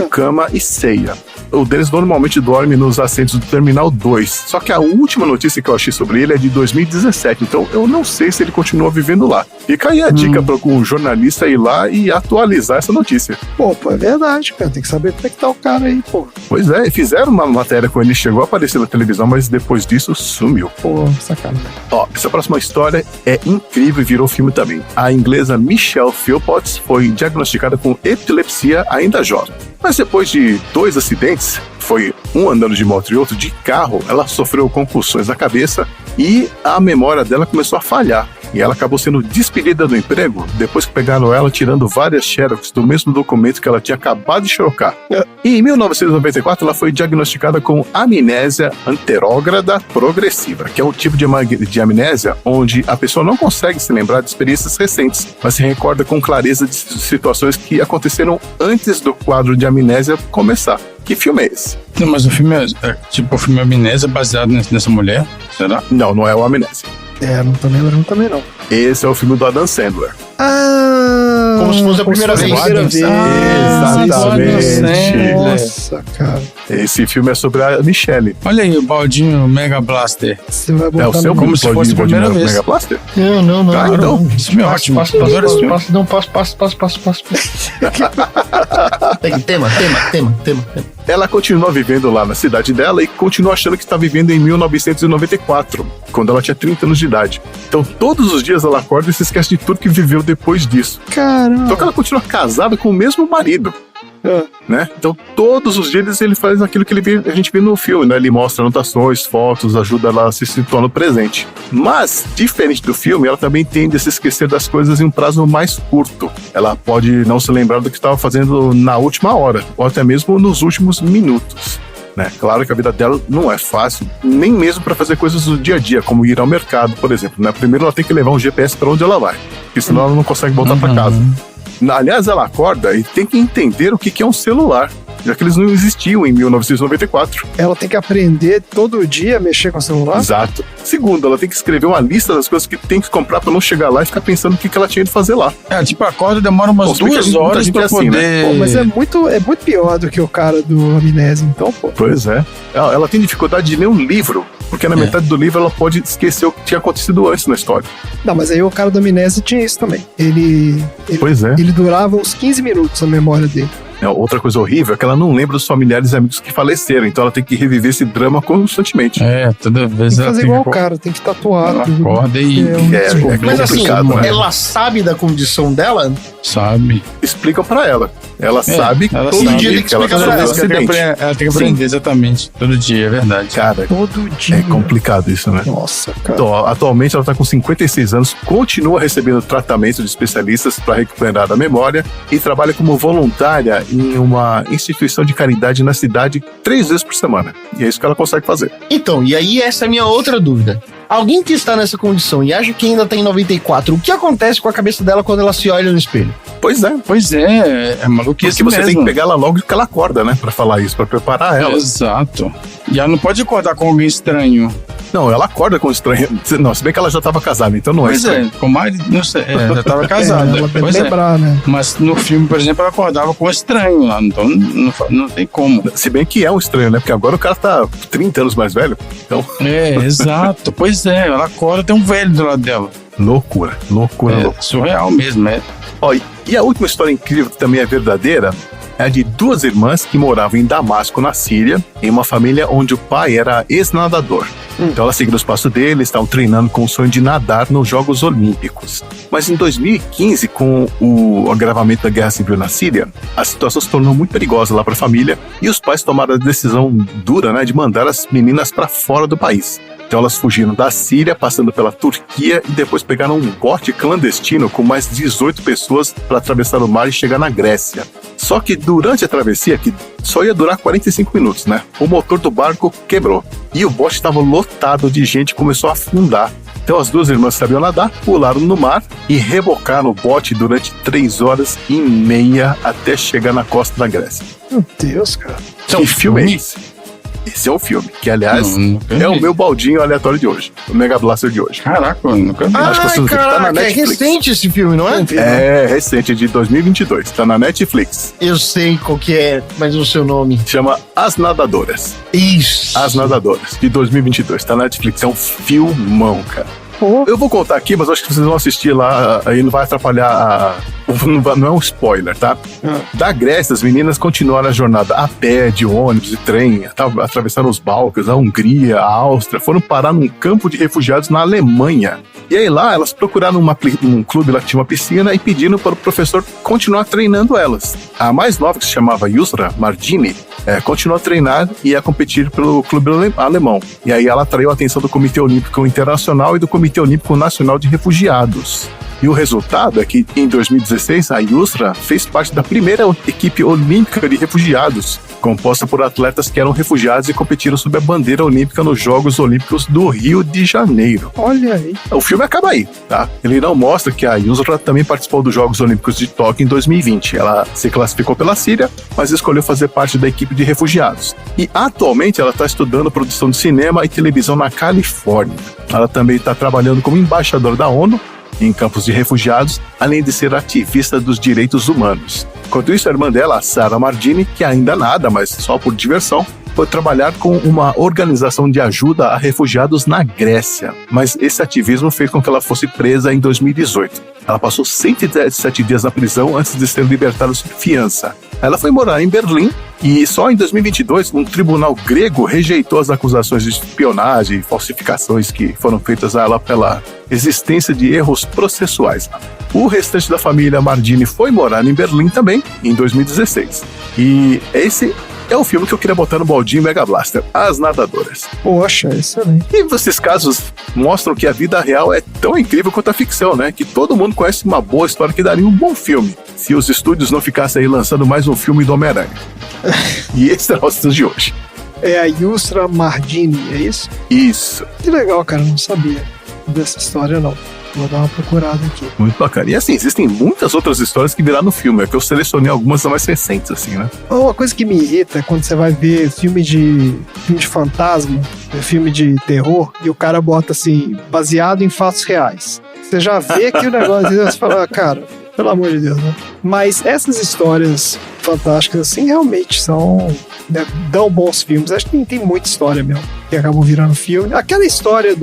cama e ceia. O Denis normalmente dorme nos assentos do Terminal 2. Só que a última notícia que eu achei sobre ele é de 2017, então eu não sei se ele continua vivendo lá. Fica aí a dica para o jornalista ir lá e atualizar essa notícia. Pô, é verdade, cara. Tem que saber como é que tá o cara aí, pô. Pois é, fizeram uma matéria quando ele chegou a aparecer na televisão, mas depois disso sumiu. Pô, sacanagem. Ó, essa próxima história é incrível e virou filme também. A inglesa Michelle Philpotts foi diagnosticada com epilepsia ainda jovem. Mas depois de 2 acidentes, foi um andando de moto e outro de carro, ela sofreu concussões na cabeça e a memória dela começou a falhar. E ela acabou sendo despedida do emprego depois que pegaram ela tirando várias xerox do mesmo documento que ela tinha acabado de xerocar. E em 1994, ela foi diagnosticada com amnésia anterógrada progressiva, que é um tipo de amnésia onde a pessoa não consegue se lembrar de experiências recentes, mas se recorda com clareza de situações que aconteceram antes do quadro de amnésia começar. Que filme é esse? Não, mas o filme é tipo o filme Amnésia baseado nessa mulher, será? Não, não é o Amnésia. Não tô lembrando também não. Esse é o filme do Adam Sandler. Como se fosse a primeira vez. Exatamente. Nossa, cara. Esse filme é sobre a Michelle. Olha aí o baldinho Mega Blaster. Você vai É o seu como se fosse a primeira vez. Mega Blaster? Não. Ah, então. Esse filme é ótimo. Adoro esse filme. Passo. Tema. Ela continua vivendo lá na cidade dela e continua achando que está vivendo em 1994, quando ela tinha 30 anos de idade. Então, todos os dias ela acorda e se esquece de tudo que viveu depois disso. Caramba. Então, ela continua casada com o mesmo marido. Né? Então, todos os dias ele faz aquilo que a gente vê no filme, né? Ele mostra anotações, fotos, ajuda ela a se situar no presente. Mas, diferente do filme, ela também tende a se esquecer das coisas em um prazo mais curto. Ela pode não se lembrar do que estava fazendo na última hora, ou até mesmo nos últimos minutos. Né? Claro que a vida dela não é fácil, nem mesmo para fazer coisas do dia a dia, como ir ao mercado, por exemplo. Né? Primeiro ela tem que levar um GPS para onde ela vai, porque senão ela não consegue voltar para casa. Aliás, ela acorda e tem que entender o que é um celular, já que eles não existiam em 1994. Ela tem que aprender todo dia a mexer com o celular? Exato. Segundo, ela tem que escrever uma lista das coisas que tem que comprar pra não chegar lá e ficar pensando o que ela tinha de fazer lá. Tipo, acorda, demora umas 2 horas pra poder... Né? Pô, mas é muito pior do que o cara do Amnésia, então, pô. Pois é. Ela tem dificuldade de ler um livro, porque na metade do livro ela pode esquecer o que tinha acontecido antes na história. Não, mas aí o cara do Amnésia tinha isso também. Ele durava uns 15 minutos a memória dele. Outra coisa horrível é que ela não lembra dos familiares e amigos que faleceram, então ela tem que reviver esse drama constantemente. Toda vez tem que fazer igual o cara, tem que tatuar. Ela acorda e... Mas assim, né? ela sabe da condição dela? Sabe. Explicam pra ela. Ela sabe ela todo sabe dia tem que explicar pra ela. Ela tem que aprender exatamente, todo dia, é verdade. Cara, todo dia. É complicado isso, né? Nossa, cara. Então, atualmente ela tá com 56 anos, continua recebendo tratamento de especialistas para recuperar a memória e trabalha como voluntária em uma instituição de caridade na cidade 3 vezes por semana. E é isso que ela consegue fazer. Então, e aí essa é a minha outra dúvida. Alguém que está nessa condição e acha que ainda tá em 94, o que acontece com a cabeça dela quando ela se olha no espelho? Pois é. É maluquice. Porque você tem que pegar ela logo que ela acorda, né? Pra falar isso, pra preparar ela. Exato. E ela não pode acordar com alguém estranho. Não, ela acorda com estranho. Não, se bem que ela já estava casada, então não é estranho. Com o marido, não sei, já estava casada. Ela deve lembrar, né? Mas no filme, por exemplo, ela acordava com um estranho lá, então não tem como. Se bem que é um estranho, né? Porque agora o cara tá 30 anos mais velho, então... Exato. Pois é, ela acorda, tem um velho do lado dela. Loucura. Surreal mesmo, E a última história incrível, que também é verdadeira, é a de 2 irmãs que moravam em Damasco, na Síria, em uma família onde o pai era ex-nadador. Então elas seguiram os passos dele, estavam treinando com o sonho de nadar nos Jogos Olímpicos. Mas em 2015, com o agravamento da guerra civil na Síria, a situação se tornou muito perigosa lá para a família e os pais tomaram a decisão dura, né, de mandar as meninas para fora do país. Então elas fugiram da Síria, passando pela Turquia e depois pegaram um bote clandestino com mais 18 pessoas para atravessar o mar e chegar na Grécia. Só que durante a travessia, que só ia durar 45 minutos, né? O motor do barco quebrou e o bote estava lotado de gente e começou a afundar. Então as 2 irmãs sabiam nadar, pularam no mar e rebocaram o bote durante 3 horas e meia até chegar na costa da Grécia. Meu Deus, cara. Que filme é esse? Esse é o filme, que aliás é o meu baldinho aleatório de hoje, o Mega Blaster de hoje. Caraca, eu nunca vi. Tá na Netflix. É recente esse filme, não é? É recente, de 2022, tá na Netflix. Eu sei qual que é, mas o seu nome? Chama As Nadadoras. Isso. As Nadadoras, de 2022, tá na Netflix, é um filmão, cara. Eu vou contar aqui, mas acho que vocês vão assistir lá, aí não vai atrapalhar não é um spoiler, tá? Da Grécia, as meninas continuaram a jornada a pé, de ônibus e trem, atravessaram os Balcãs, a Hungria, a Áustria, foram parar num campo de refugiados na Alemanha. E aí lá, elas procuraram um clube lá que tinha uma piscina e pediram para o professor continuar treinando elas. A mais nova, que se chamava Yusra Mardini, continuou a treinar e a competir pelo clube alemão. E aí ela atraiu a atenção do Comitê Olímpico Internacional e do Comitê Olímpico Nacional de Refugiados. E o resultado é que, em 2016, a Yusra fez parte da primeira equipe olímpica de refugiados, composta por atletas que eram refugiados e competiram sob a bandeira olímpica nos Jogos Olímpicos do Rio de Janeiro. Olha aí. O filme acaba aí, tá? Ele não mostra que a Yusra também participou dos Jogos Olímpicos de Tóquio em 2020. Ela se classificou pela Síria, mas escolheu fazer parte da equipe de refugiados. E, atualmente, ela está estudando produção de cinema e televisão na Califórnia. Ela também está trabalhando como embaixadora da ONU em campos de refugiados, além de ser ativista dos direitos humanos. Enquanto isso, a irmã dela, Sara Mardini, que ainda nada, mas só por diversão, foi trabalhar com uma organização de ajuda a refugiados na Grécia. Mas esse ativismo fez com que ela fosse presa em 2018. Ela passou 117 dias na prisão antes de ser libertada sob fiança. Ela foi morar em Berlim e só em 2022 um tribunal grego rejeitou as acusações de espionagem e falsificações que foram feitas a ela pela existência de erros processuais. O restante da família Mardini foi morar em Berlim também, em 2016. E esse é o filme que eu queria botar no baldinho Mega Blaster, As Nadadoras. Poxa, excelente. E esses casos mostram que a vida real é tão incrível quanto a ficção, né? Que todo mundo conhece uma boa história que daria um bom filme, se os estúdios não ficassem aí lançando mais um filme do Homem-Aranha. E esse é o nosso de hoje. É a Yusra Mardini, é isso? Isso. Que legal, cara, não sabia dessa história, não. Vou dar uma procurada aqui. Muito bacana. E assim, existem muitas outras histórias que viraram filme. É que eu selecionei algumas mais recentes, assim, né? Uma coisa que me irrita é quando você vai ver filme de fantasma, filme de terror, e o cara bota assim, baseado em fatos reais. Você já vê que o negócio, e você fala, cara, pelo amor de Deus, né? Mas essas histórias fantásticas, assim, realmente são... Né, dão bons filmes. Acho que tem muita história mesmo que acabam virando filme. Aquela história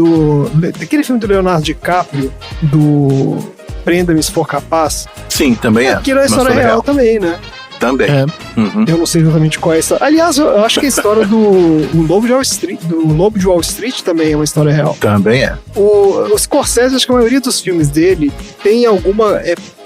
daquele filme do Leonardo DiCaprio, do Prenda-me se for capaz. Sim, também é. Aquilo é história real também, né? Também. É. Uhum. Eu não sei exatamente qual é a história. Aliás, eu acho que a história do Lobo de Wall Street também é uma história real. Também é. O Scorsese, acho que a maioria dos filmes dele tem alguma...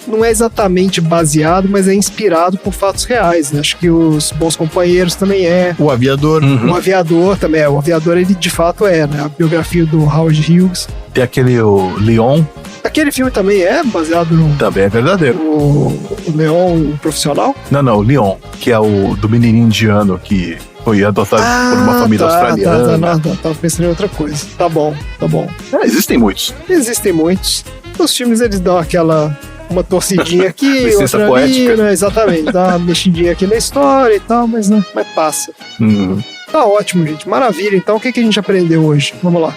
não é exatamente baseado, mas é inspirado por fatos reais, né? Acho que Os Bons Companheiros também é. O Aviador. O Aviador também é. O Aviador, ele de fato é, né? A biografia do Howard Hughes. Tem aquele o Leon. Aquele filme também é baseado no... Também é verdadeiro. O Leon, o profissional? Não, o Leon, que é o do menininho indiano que foi adotado por uma família australiana. Tava pensando em outra coisa. Tá bom. Existem muitos. Os filmes, eles dão uma torcidinha aqui, licença outra poética. ali, né? Exatamente, dá uma mexidinha aqui na história e tal, mas passa. Tá ótimo, gente, maravilha. Então, o que a gente aprendeu hoje? Vamos lá.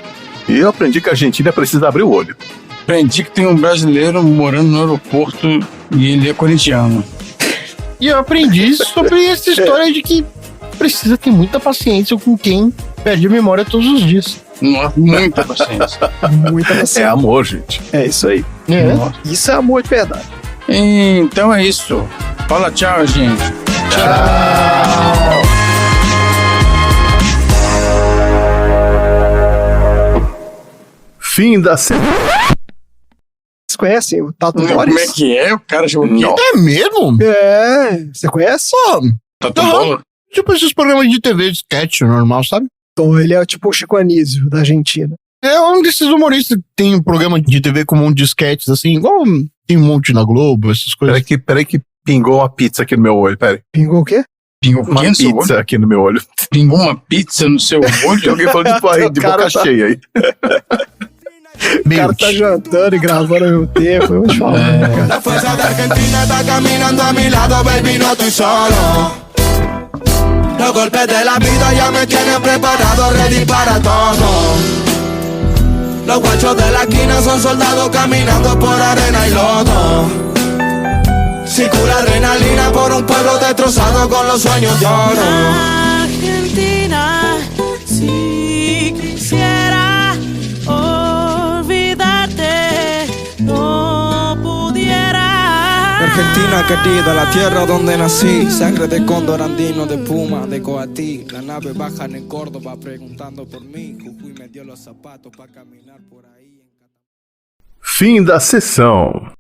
E eu aprendi que a Argentina precisa abrir o olho. Aprendi que tem um brasileiro morando no aeroporto e ele é corintiano. E eu aprendi sobre essa história de que precisa ter muita paciência com quem perde a memória todos os dias. Muita paciência. Muita paciência. É amor, gente. É isso aí. Isso é amor de verdade. Então é isso. Fala tchau, gente. Tchau. Fim da semana. Vocês conhecem o Tato Boris? Como é que é? O cara jogou aqui. É mesmo? É. Você conhece? Tato Bola? Tipo esses programas de TV de sketch normal, sabe? Então, ele é tipo o Chico Anísio, da Argentina. É um desses humoristas que tem um programa de TV com um monte de sketches, assim, igual tem um monte na Globo, essas coisas. Peraí que pingou uma pizza aqui no meu olho, peraí. Pingou o quê? Pingou uma pizza aqui no meu olho. Pingou uma pizza no seu olho? Alguém falou de boca cheia aí. O cara tá jantando e gravando ao mesmo tempo, eu vou te falar. La fuerza de Argentina está caminando a mi lado, baby, no estoy solo. Los golpes de la vida ya me tienen preparado, ready para todo. Los guachos de la esquina son soldados caminando por arena y lodo. Circula adrenalina por un pueblo destrozado con los sueños de oro. Argentina, si quisiera olvidarte, no pudiera. Argentina querida, la tierra donde nací. Sangre de cóndor andino, de puma, de coatí. La nave baja en Córdoba preguntando por mí. Jujuy me dio los zapatos para caminar por ahí. Fim da sessão.